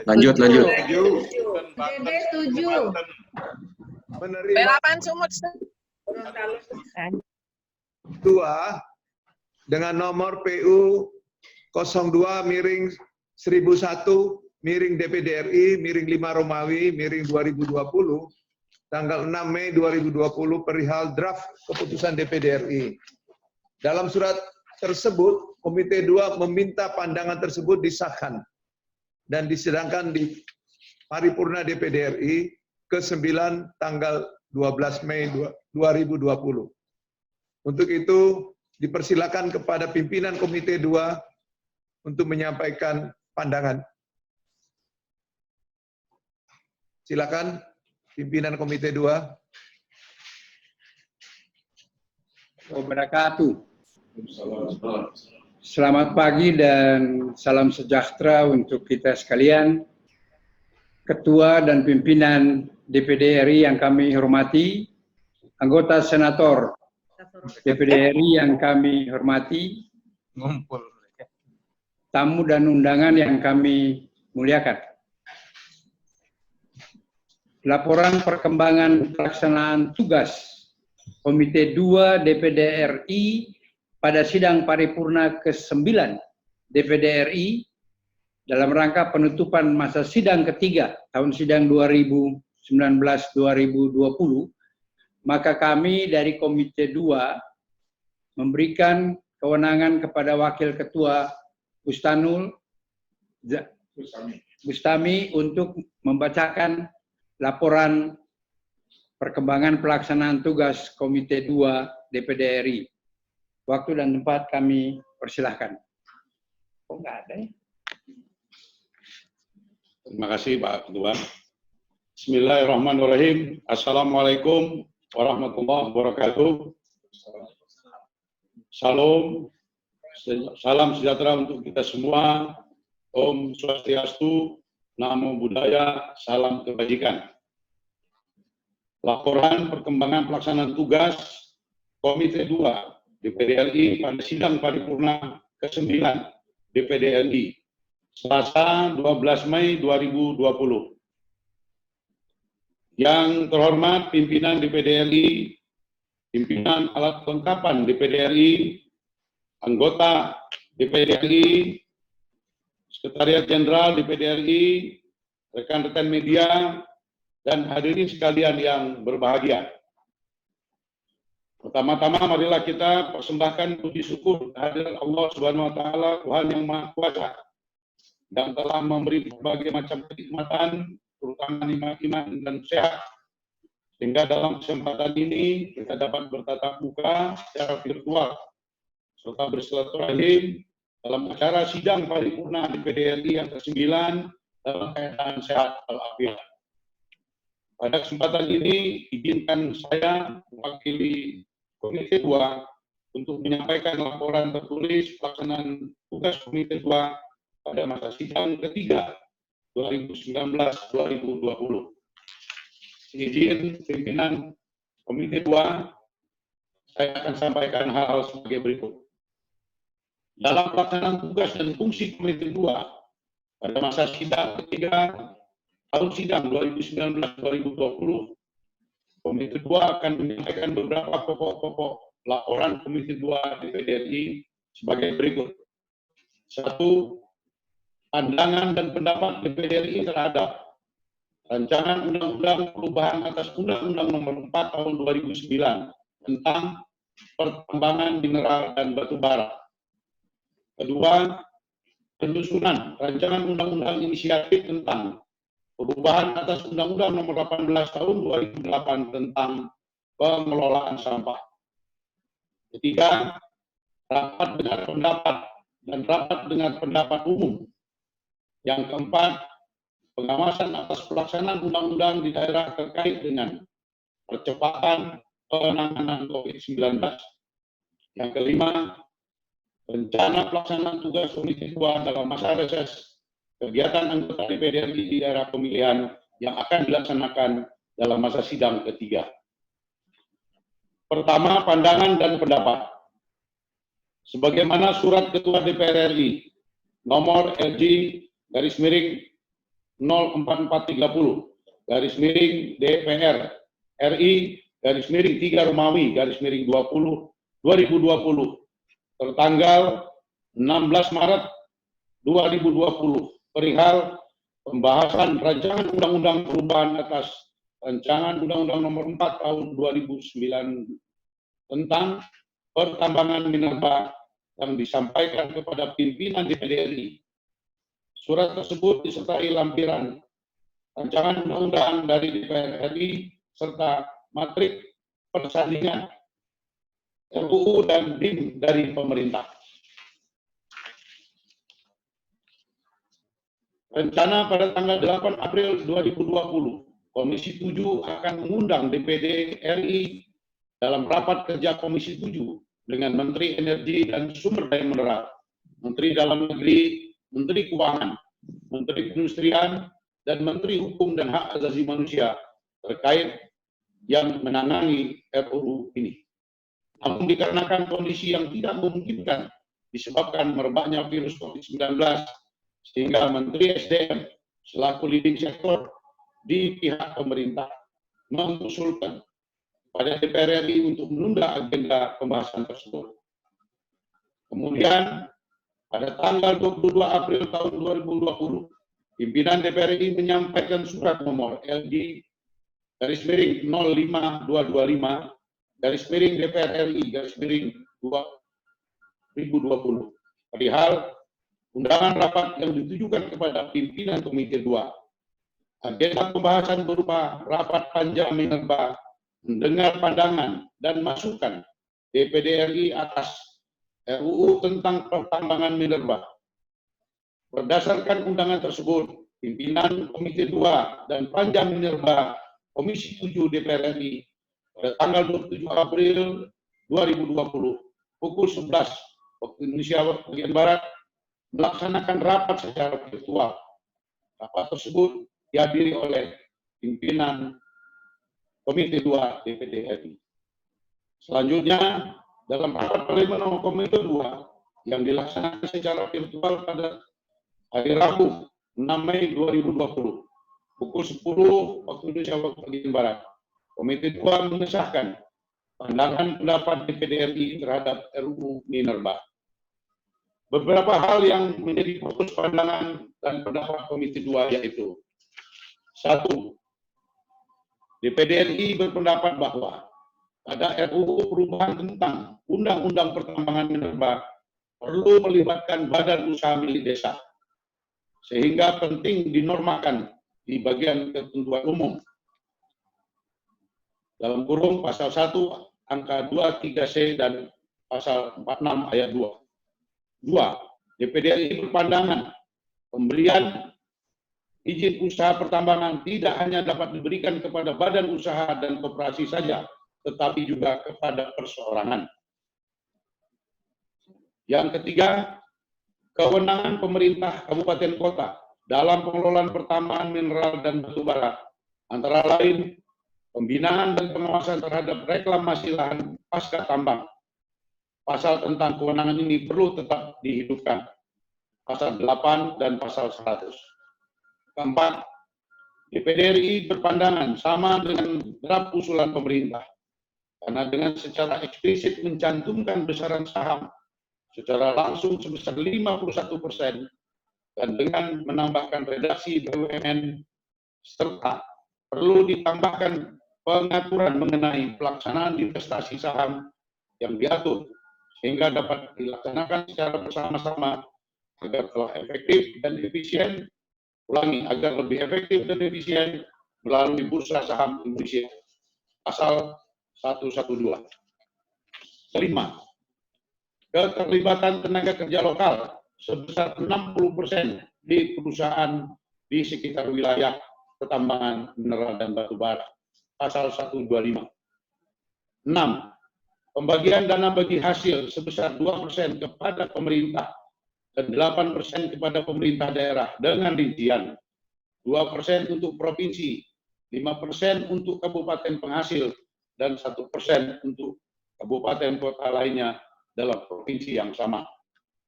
Lanjut. Dede setuju. Menerima Belapan Sumut dua dengan nomor PU 02/1001 DPD RI 5 Romawi 2020 tanggal 6 Mei 2020 perihal draft keputusan DPD RI. Dalam surat tersebut, Komite 2 meminta pandangan tersebut disahkan dan disidangkan di paripurna DPD RI. ke-9 tanggal 12 Mei 2020. Untuk itu, dipersilakan kepada pimpinan Komite 2 untuk menyampaikan pandangan. Silakan pimpinan Komite 2. Wabarakatuh. Selamat pagi dan salam sejahtera untuk kita sekalian. Ketua dan pimpinan DPD RI yang kami hormati, anggota senator DPD RI yang kami hormati, tamu dan undangan yang kami muliakan. Laporan perkembangan pelaksanaan tugas Komite 2 DPD RI pada sidang paripurna ke-9 DPD RI dalam rangka penutupan masa sidang ketiga tahun sidang 2019-2020, maka kami dari Komite 2 memberikan kewenangan kepada Wakil Ketua Bustami untuk membacakan laporan perkembangan pelaksanaan tugas Komite 2 DPD RI. Waktu dan tempat kami persilahkan. Kok nggak ada ya? Terima kasih Pak Ketua. Bismillahirrahmanirrahim. Assalamualaikum warahmatullahi wabarakatuh. Salam sejahtera untuk kita semua. Om Swastiastu, Namo Buddhaya, salam kebajikan. Laporan perkembangan pelaksanaan tugas Komite 2 DPD RI pada sidang paripurna ke-9 DPD RI Selasa 12 Mei 2020. Yang terhormat pimpinan DPD RI, pimpinan alat kelengkapan DPD RI, anggota DPD RI, Sekretariat Jenderal DPD RI, rekan-rekan media, dan hadirin sekalian yang berbahagia. Pertama-tama marilah kita persembahkan puji syukur kehadirat Allah Subhanahu wa taala, Tuhan yang Maha Kuasa, yang telah memberi berbagai macam kenikmatan, terutama nikmat iman dan sehat, sehingga dalam kesempatan ini kita dapat bertatap muka secara virtual serta bersilaturahim dalam acara sidang paripurna DPD RI yang ke-9 dalam keadaan sehat walafiat. Pada kesempatan ini izinkan saya mewakili Komite 2 untuk menyampaikan laporan tertulis pelaksanaan tugas Komite 2 pada masa sidang ketiga 2019-2020. Izin pimpinan Komite 2, saya akan sampaikan hal-hal sebagai berikut. Dalam pelaksanaan tugas dan fungsi Komite 2 pada masa sidang ketiga tahun sidang 2019-2020, Komite 2 akan menyampaikan beberapa pokok-pokok laporan Komite 2 DPD RI sebagai berikut. 1. Pandangan dan pendapat DPD RI terhadap Rancangan Undang-Undang Perubahan atas Undang-Undang Nomor 4 Tahun 2009 tentang pertambangan mineral dan batu bara. 2. Penyusunan Rancangan Undang-Undang Inisiatif tentang Perubahan atas Undang-Undang Nomor 18 Tahun 2008 tentang pengelolaan sampah. 3. Rapat dengar pendapat dan rapat dengar pendapat umum. Yang keempat, pengawasan atas pelaksanaan undang-undang di daerah terkait dengan percepatan penanganan COVID-19. Yang kelima, rencana pelaksanaan tugas Komite 2 dalam masa reses kegiatan anggota DPD RI di daerah pemilihan yang akan dilaksanakan dalam masa sidang ketiga. Pertama, pandangan dan pendapat. Sebagaimana surat Ketua DPR RI nomor LG-04430/DPR RI /3 Romawi /2020 tertanggal 16 Maret 2020 perihal pembahasan rancangan undang-undang perubahan atas rancangan undang-undang nomor 4 tahun 2009 tentang pertambangan minerba yang disampaikan kepada pimpinan DPD RI. Surat tersebut disertai lampiran rancangan undang-undang dari DPR RI, serta matrik persandingan RUU dan BIM dari pemerintah. Rencana pada tanggal 8 April 2020, Komisi 7 akan mengundang DPD RI dalam rapat kerja Komisi 7 dengan Menteri Energi dan Sumber Daya Mineral, Menteri Dalam Negeri, Menteri Keuangan, Menteri Perindustrian, dan Menteri Hukum dan Hak Asasi Manusia terkait yang menangani RUU ini. Namun dikarenakan kondisi yang tidak memungkinkan disebabkan merebaknya virus COVID-19, sehingga Menteri SDM selaku leading sektor di pihak pemerintah mengusulkan pada DPR RI untuk menunda agenda pembahasan tersebut. Kemudian pada tanggal 22 April tahun 2020, pimpinan DPR RI menyampaikan surat nomor LG-05225-DPR RI-2020 perihal undangan rapat yang ditujukan kepada pimpinan Komite 2. Agenda pembahasan berupa rapat panjang minerba, mendengar pandangan dan masukan DPD RI atas RUU tentang pertambangan minerba. Berdasarkan undangan tersebut, pimpinan Komite 2 dan panjang minerba Komisi 7 DPR RI pada tanggal 27 April 2020 pukul 11 waktu Indonesia bagian Barat melaksanakan rapat secara virtual. Rapat tersebut dihadiri oleh pimpinan Komite 2 DPD RI. Selanjutnya, dalam rapat pleno Komite 2 yang dilaksanakan secara virtual pada hari Rabu 6 Mei 2020 pukul 10 waktu Indonesia bagian Barat, Komite 2 mengesahkan pandangan pendapat DPD RI terhadap RUU Minerba. Beberapa hal yang menjadi fokus pandangan dan pendapat Komite 2 yaitu: 1. DPD RI berpendapat bahwa pada RUU perubahan tentang Undang-Undang Pertambangan Minerba perlu melibatkan badan usaha milik desa, sehingga penting dinormakan di bagian ketentuan umum dalam kurung pasal 1 angka 23C dan pasal 46 ayat 2. 2. DPD RI berpandangan pemberian izin usaha pertambangan tidak hanya dapat diberikan kepada badan usaha dan koperasi saja, tetapi juga kepada perseorangan. Yang ketiga, kewenangan pemerintah kabupaten kota dalam pengelolaan pertambangan mineral dan batubara, antara lain pembinaan dan pengawasan terhadap reklamasi lahan pasca tambang. Pasal tentang kewenangan ini perlu tetap dihidupkan, pasal 8 dan pasal 100. Keempat, DPD RI berpandangan sama dengan draft usulan pemerintah, karena dengan secara eksplisit mencantumkan besaran saham secara langsung sebesar 51% dan dengan menambahkan redaksi BUMN, serta perlu ditambahkan pengaturan mengenai pelaksanaan investasi saham yang diatur sehingga dapat dilaksanakan secara bersama-sama agar telah efektif dan efisien, agar lebih efektif dan efisien melalui Bursa Saham Indonesia. Pasal 112. Kelima, keterlibatan tenaga kerja lokal sebesar 60% di perusahaan di sekitar wilayah pertambangan mineral dan batubara. Pasal 125. 6. Pembagian dana bagi hasil sebesar 2% kepada pemerintah dan 8% kepada pemerintah daerah dengan rincian 2% untuk provinsi, 5% untuk kabupaten penghasil, dan 1% untuk kabupaten kota lainnya dalam provinsi yang sama.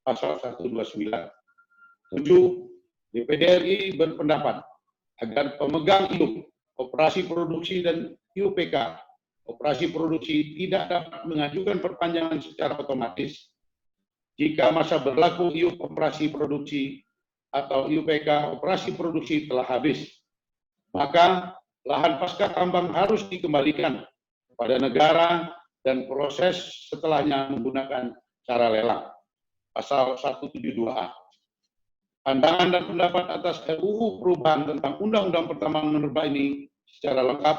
Pasal 129. 7. DPD RI berpendapat agar pemegang IUP, operasi produksi dan IUPK, operasi produksi tidak dapat mengajukan perpanjangan secara otomatis jika masa berlaku IUP operasi produksi atau IUPK operasi produksi telah habis. Maka lahan pasca tambang harus dikembalikan kepada negara dan proses setelahnya menggunakan cara lelang. Pasal 172A. pandangan dan pendapat atas RUU perubahan tentang Undang-Undang Pertambangan Mineral ini secara lengkap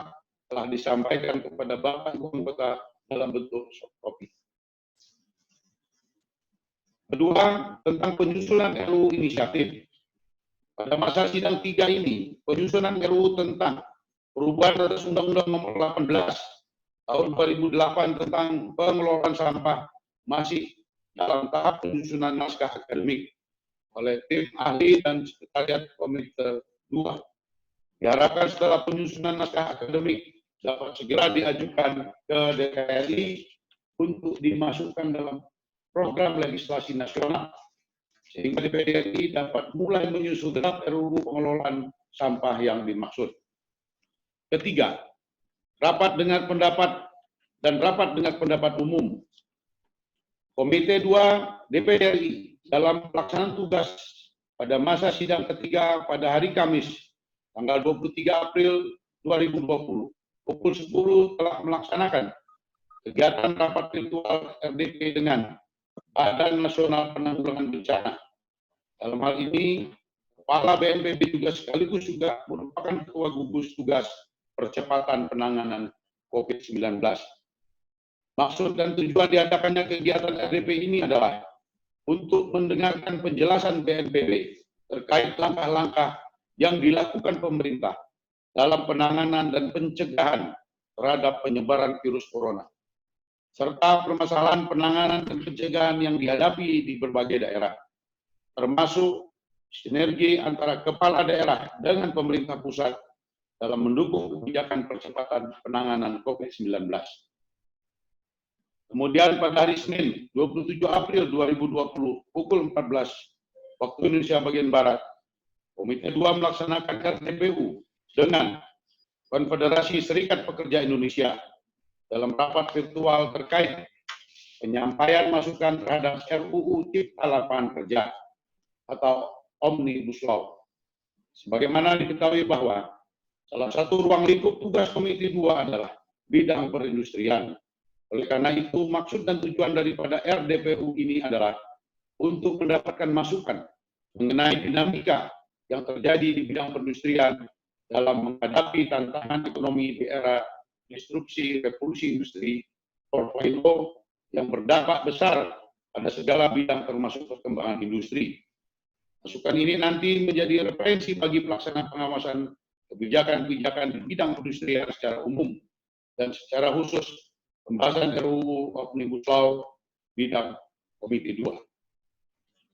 telah disampaikan kepada Bapak Ibu anggota dalam bentuk soft copy. Kedua, tentang penyusunan RUU inisiatif. Pada masa sidang 3 ini, penyusunan RUU tentang perubahan atas Undang-Undang Nomor 18 Tahun 2008 tentang pengelolaan sampah masih dalam tahap penyusunan naskah akademik oleh tim ahli dan sekretariat Komite 2. Diharapkan setelah penyusunan naskah akademik dapat segera diajukan ke DPRI untuk dimasukkan dalam program legislasi nasional, sehingga DPR RI dapat mulai menyusun draft RUU pengelolaan sampah yang dimaksud. Ketiga, rapat dengan pendapat dan rapat dengan pendapat umum. Komite 2 DPR RI dalam pelaksanaan tugas pada masa sidang ketiga pada hari Kamis, tanggal 23 April 2020, pukul 10 telah melaksanakan kegiatan rapat virtual RDP dengan Badan Nasional Penanggulangan Bencana. Dalam hal ini, Kepala BNPB juga sekaligus juga merupakan Ketua Gugus Tugas Percepatan Penanganan COVID-19. Maksud dan tujuan diadakannya kegiatan RDP ini adalah untuk mendengarkan penjelasan BNPB terkait langkah-langkah yang dilakukan pemerintah dalam penanganan dan pencegahan terhadap penyebaran virus corona, serta permasalahan penanganan dan pencegahan yang dihadapi di berbagai daerah, termasuk sinergi antara kepala daerah dengan pemerintah pusat dalam mendukung kebijakan percepatan penanganan COVID-19. Kemudian pada hari Senin, 27 April 2020, pukul 14 waktu Indonesia bagian Barat, Komite 2 melaksanakan RTPU dengan Konfederasi Serikat Pekerja Indonesia dalam rapat virtual terkait penyampaian masukan terhadap RUU Cipta Lapangan Kerja atau Omnibus Law. Sebagaimana diketahui bahwa salah satu ruang lingkup tugas Komite 2 adalah bidang perindustrian. Oleh karena itu, maksud dan tujuan daripada RDPU ini adalah untuk mendapatkan masukan mengenai dinamika yang terjadi di bidang perindustrian dalam menghadapi tantangan ekonomi di era disrupsi revolusi industri 4.0 yang berdampak besar pada segala bidang termasuk perkembangan industri. Masukan ini nanti menjadi referensi bagi pelaksanaan pengawasan kebijakan-kebijakan di bidang perindustrian secara umum dan secara khusus pembahasan RUU Omnibus Law bidang Komite 2.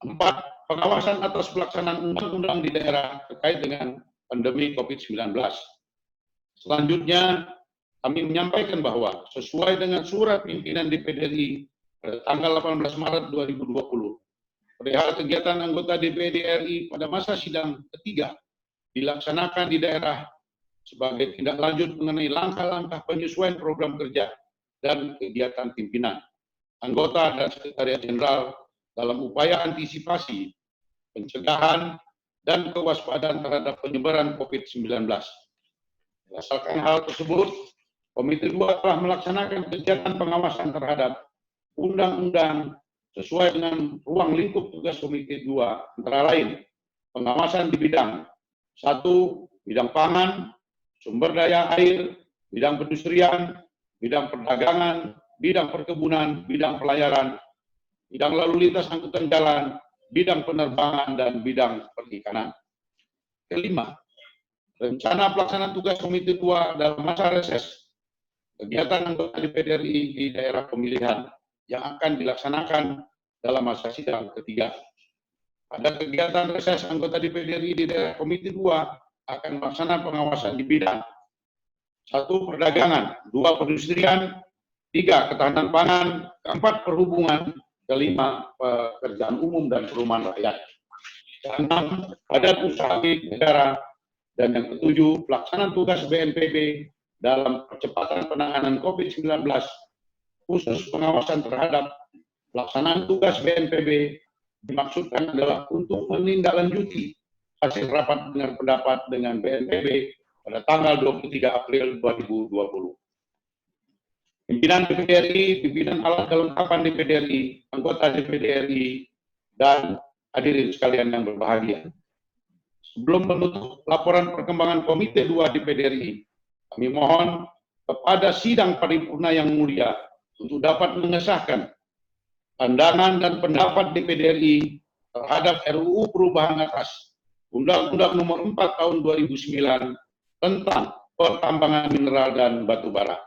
4. Pengawasan atas pelaksanaan undang-undang di daerah terkait dengan pandemi COVID-19. Selanjutnya, kami menyampaikan bahwa sesuai dengan surat pimpinan DPD RI pada tanggal 18 Maret 2020, perihal kegiatan anggota DPD RI pada masa sidang ketiga dilaksanakan di daerah sebagai tindak lanjut mengenai langkah-langkah penyesuaian program kerja dan kegiatan pimpinan, anggota dan sekretariat jenderal dalam upaya antisipasi, pencegahan, dan kewaspadaan terhadap penyebaran COVID-19. Berdasarkan hal tersebut, Komite 2 telah melaksanakan kegiatan pengawasan terhadap undang-undang sesuai dengan ruang lingkup tugas Komite 2, antara lain pengawasan di bidang 1. Bidang pangan, sumber daya air, bidang perindustrian, bidang perdagangan, bidang perkebunan, bidang pelayaran, bidang lalu lintas angkutan jalan, bidang penerbangan, dan bidang perikanan. Kelima, rencana pelaksanaan tugas Komite 2 dalam masa reses, kegiatan anggota DPD RI di daerah pemilihan yang akan dilaksanakan dalam masa sidang ketiga. Pada kegiatan reses anggota DPD RI di daerah Komite 2 akan melaksanakan pengawasan di bidang 1. Perdagangan, 2. Perindustrian, 3. Ketahanan pangan, 4. Perhubungan, 5. Pekerjaan umum dan perumahan rakyat, 6. Badan usaha milik negara, dan yang ke-7. Pelaksanaan tugas BNPB dalam percepatan penanganan COVID-19, khusus pengawasan terhadap pelaksanaan tugas BNPB dimaksudkan adalah untuk menindaklanjuti hasil rapat dengar pendapat dengan BNPB pada tanggal 23 April 2020. Pimpinan DPD RI, pimpinan alat kelengkapan DPD RI, anggota DPD RI, dan hadirin sekalian yang berbahagia. Sebelum menutup laporan perkembangan Komite 2 DPD RI, kami mohon kepada sidang paripurna yang mulia untuk dapat mengesahkan pandangan dan pendapat DPD RI terhadap RUU perubahan atas Undang-Undang Nomor 4 Tahun 2009 tentang pertambangan mineral dan batu bara.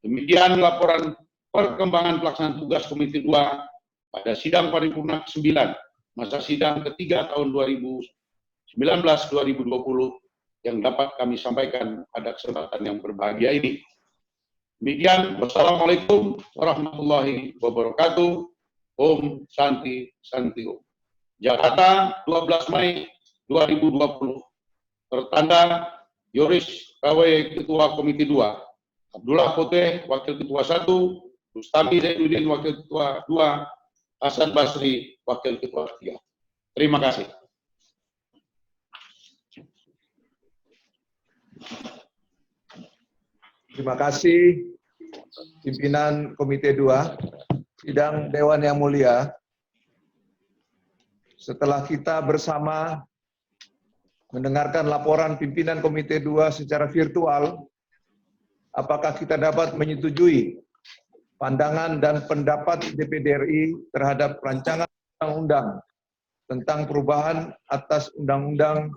Demikian laporan perkembangan pelaksanaan tugas Komite 2 pada sidang paripurna ke-9 masa sidang ketiga tahun 2019-2020 yang dapat kami sampaikan pada kesempatan yang berbahagia ini. Demikian, wassalamualaikum warahmatullahi wabarakatuh. Om Santi Santi Om. Jakarta, 12 Mei 2020. Tertanda Yoris KW Ketua Komite 2, Abdullah Poteh Wakil Ketua 1, Rustami Zainuddin Wakil Ketua 2, Hasan Basri Wakil Ketua 3. Terima kasih. Terima kasih pimpinan Komite 2, sidang Dewan yang mulia. Setelah kita bersama mendengarkan laporan pimpinan Komite 2 secara virtual, apakah kita dapat menyetujui pandangan dan pendapat DPD RI terhadap rancangan undang-undang tentang perubahan atas Undang-Undang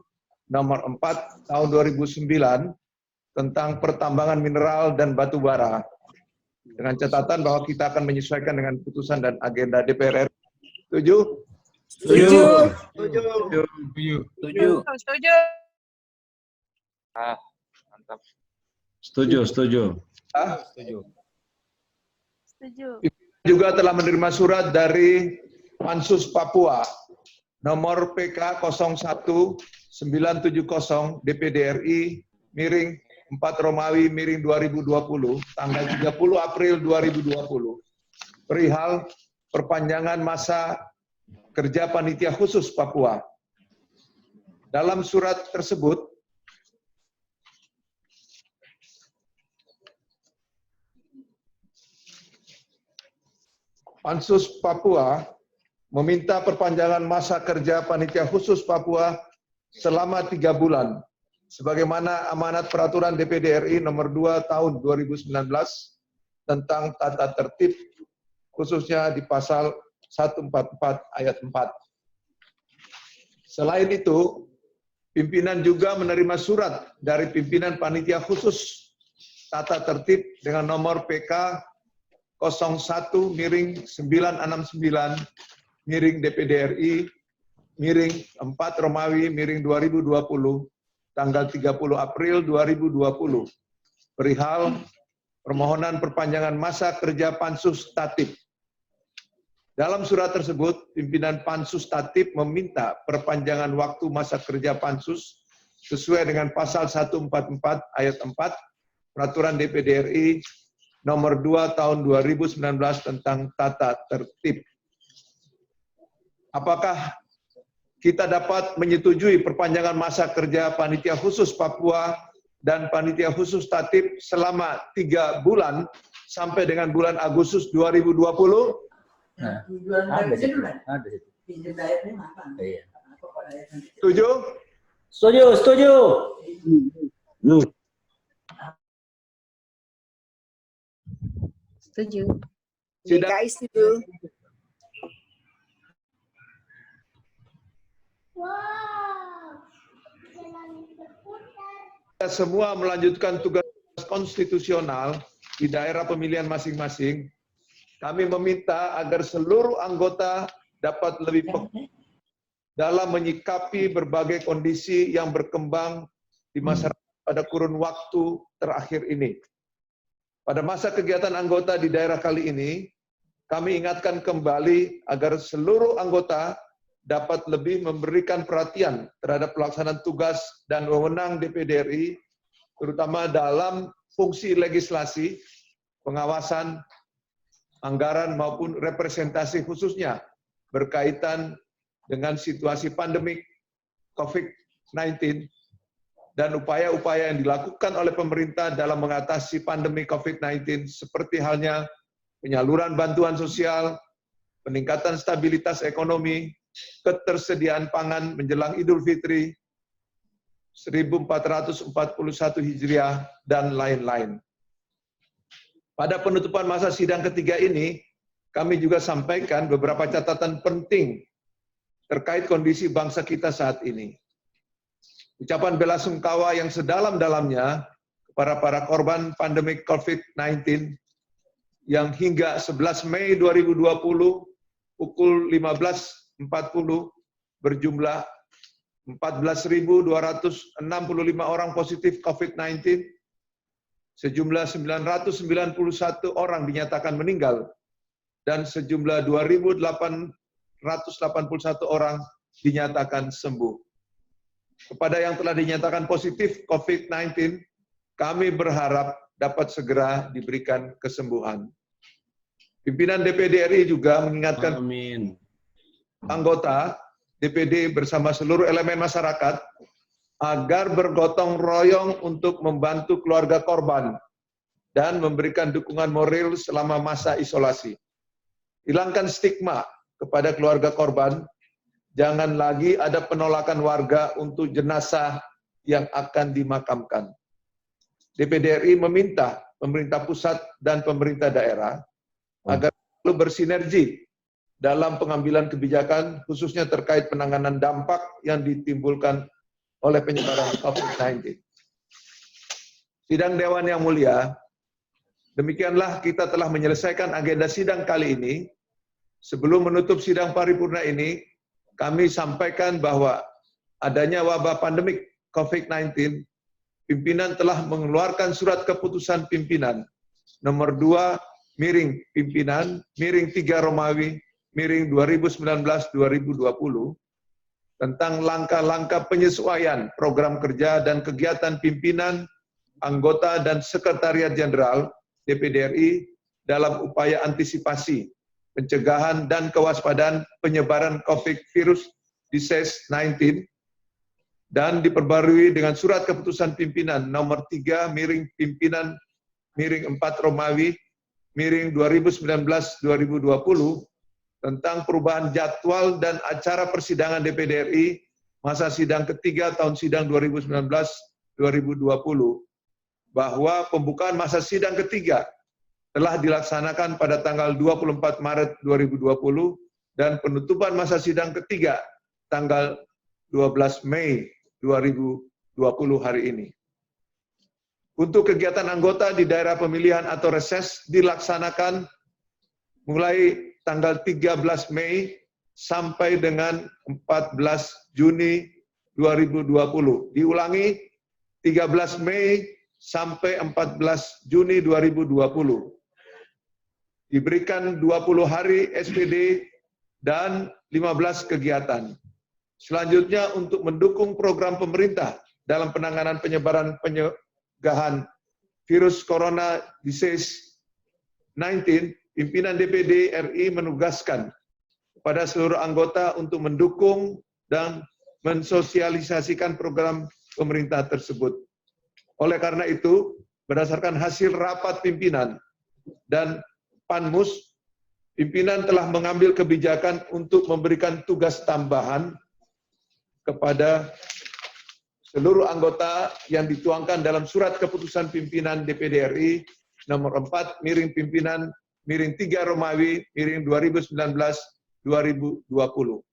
Nomor 4 Tahun 2009 tentang pertambangan mineral dan batu bara, dengan catatan bahwa kita akan menyesuaikan dengan putusan dan agenda DPR RI. Setuju? Setuju. Setuju. Setuju. Mantap. Setuju, setuju. Setuju. Setuju. Juga telah menerima surat dari Pansus Papua nomor PK 01970 DPD RI miring 4 Romawi miring 2020 tanggal 30 April 2020 perihal perpanjangan masa kerja panitia khusus Papua. Dalam surat tersebut Pansus Papua meminta perpanjangan masa kerja panitia khusus Papua selama 3 bulan, sebagaimana amanat peraturan DPD RI nomor 2 tahun 2019 tentang tata tertib, khususnya di pasal 144 ayat 4. Selain itu, pimpinan juga menerima surat dari pimpinan panitia khusus tata tertib dengan nomor PK 01-969 miring DPD RI miring 4 Romawi miring 2020 tanggal 30 April 2020 perihal permohonan perpanjangan masa kerja Pansus Tatip. Dalam surat tersebut, pimpinan Pansus Tatip meminta perpanjangan waktu masa kerja Pansus sesuai dengan pasal 144 ayat 4 Peraturan DPD RI nomor 2 tahun 2019 tentang tata tertib. Apakah kita dapat menyetujui perpanjangan masa kerja panitia khusus Papua dan panitia khusus Tatip selama 3 bulan sampai dengan bulan Agustus 2020? Nah, ada situ. Setuju? Setuju, setuju. Setuju. Sidang DKI setuju. kita semua melanjutkan tugas konstitusional di daerah pemilihan masing-masing. Kami meminta agar seluruh anggota dapat lebih peka dalam menyikapi berbagai kondisi yang berkembang di masyarakat pada kurun waktu terakhir ini. Pada masa kegiatan anggota di daerah kali ini, kami ingatkan kembali agar seluruh anggota dapat lebih memberikan perhatian terhadap pelaksanaan tugas dan wewenang DPD RI, terutama dalam fungsi legislasi, pengawasan, anggaran maupun representasi khususnya berkaitan dengan situasi pandemik COVID-19 dan upaya-upaya yang dilakukan oleh pemerintah dalam mengatasi pandemi COVID-19 seperti halnya penyaluran bantuan sosial, peningkatan stabilitas ekonomi, ketersediaan pangan menjelang Idul Fitri 1441 Hijriah, dan lain-lain. Pada penutupan masa sidang ketiga ini, kami juga sampaikan beberapa catatan penting terkait kondisi bangsa kita saat ini. Ucapan bela sungkawa yang sedalam-dalamnya kepada para korban pandemi COVID-19 yang hingga 11 Mei 2020 pukul 15.40 berjumlah 14.265 orang positif COVID-19, sejumlah 991 orang dinyatakan meninggal, dan sejumlah 2.881 orang dinyatakan sembuh. Kepada yang telah dinyatakan positif COVID-19, kami berharap dapat segera diberikan kesembuhan. Pimpinan DPD RI juga mengingatkan anggota DPD bersama seluruh elemen masyarakat agar bergotong royong untuk membantu keluarga korban dan memberikan dukungan moral selama masa isolasi. Hilangkan stigma kepada keluarga korban, jangan lagi ada penolakan warga untuk jenazah yang akan dimakamkan. DPD RI meminta pemerintah pusat dan pemerintah daerah agar selalu bersinergi dalam pengambilan kebijakan, khususnya terkait penanganan dampak yang ditimbulkan oleh penyebaran COVID-19. Sidang Dewan yang mulia, demikianlah kita telah menyelesaikan agenda sidang kali ini. Sebelum menutup sidang paripurna ini, kami sampaikan bahwa adanya wabah pandemik COVID-19, pimpinan telah mengeluarkan surat keputusan pimpinan nomor 2/3 Romawi/2019-2020 tentang langkah-langkah penyesuaian program kerja dan kegiatan pimpinan, anggota, dan Sekretariat Jenderal DPD RI dalam upaya antisipasi, pencegahan, dan kewaspadaan penyebaran COVID virus disease 19, dan diperbarui dengan surat keputusan pimpinan nomor 3/Pimpinan/4 Romawi/2019-2020 tentang perubahan jadwal dan acara persidangan DPD RI masa sidang ketiga tahun sidang 2019-2020, bahwa pembukaan masa sidang ketiga telah dilaksanakan pada tanggal 24 Maret 2020 dan penutupan masa sidang ketiga tanggal 12 Mei 2020 hari ini. Untuk kegiatan anggota di daerah pemilihan atau reses dilaksanakan mulai tanggal 13 Mei sampai dengan 14 Juni 2020. Diulangi, 13 Mei sampai 14 Juni 2020. Diberikan 20 hari SPD dan 15 kegiatan. Selanjutnya, untuk mendukung program pemerintah dalam penanganan penyebaran pencegahan virus corona disease 19, pimpinan DPD RI menugaskan kepada seluruh anggota untuk mendukung dan mensosialisasikan program pemerintah tersebut. Oleh karena itu, berdasarkan hasil rapat pimpinan dan Panmus, pimpinan telah mengambil kebijakan untuk memberikan tugas tambahan kepada seluruh anggota yang dituangkan dalam surat keputusan pimpinan DPD RI nomor 4/Pimpinan/3 Romawi/2019-2020.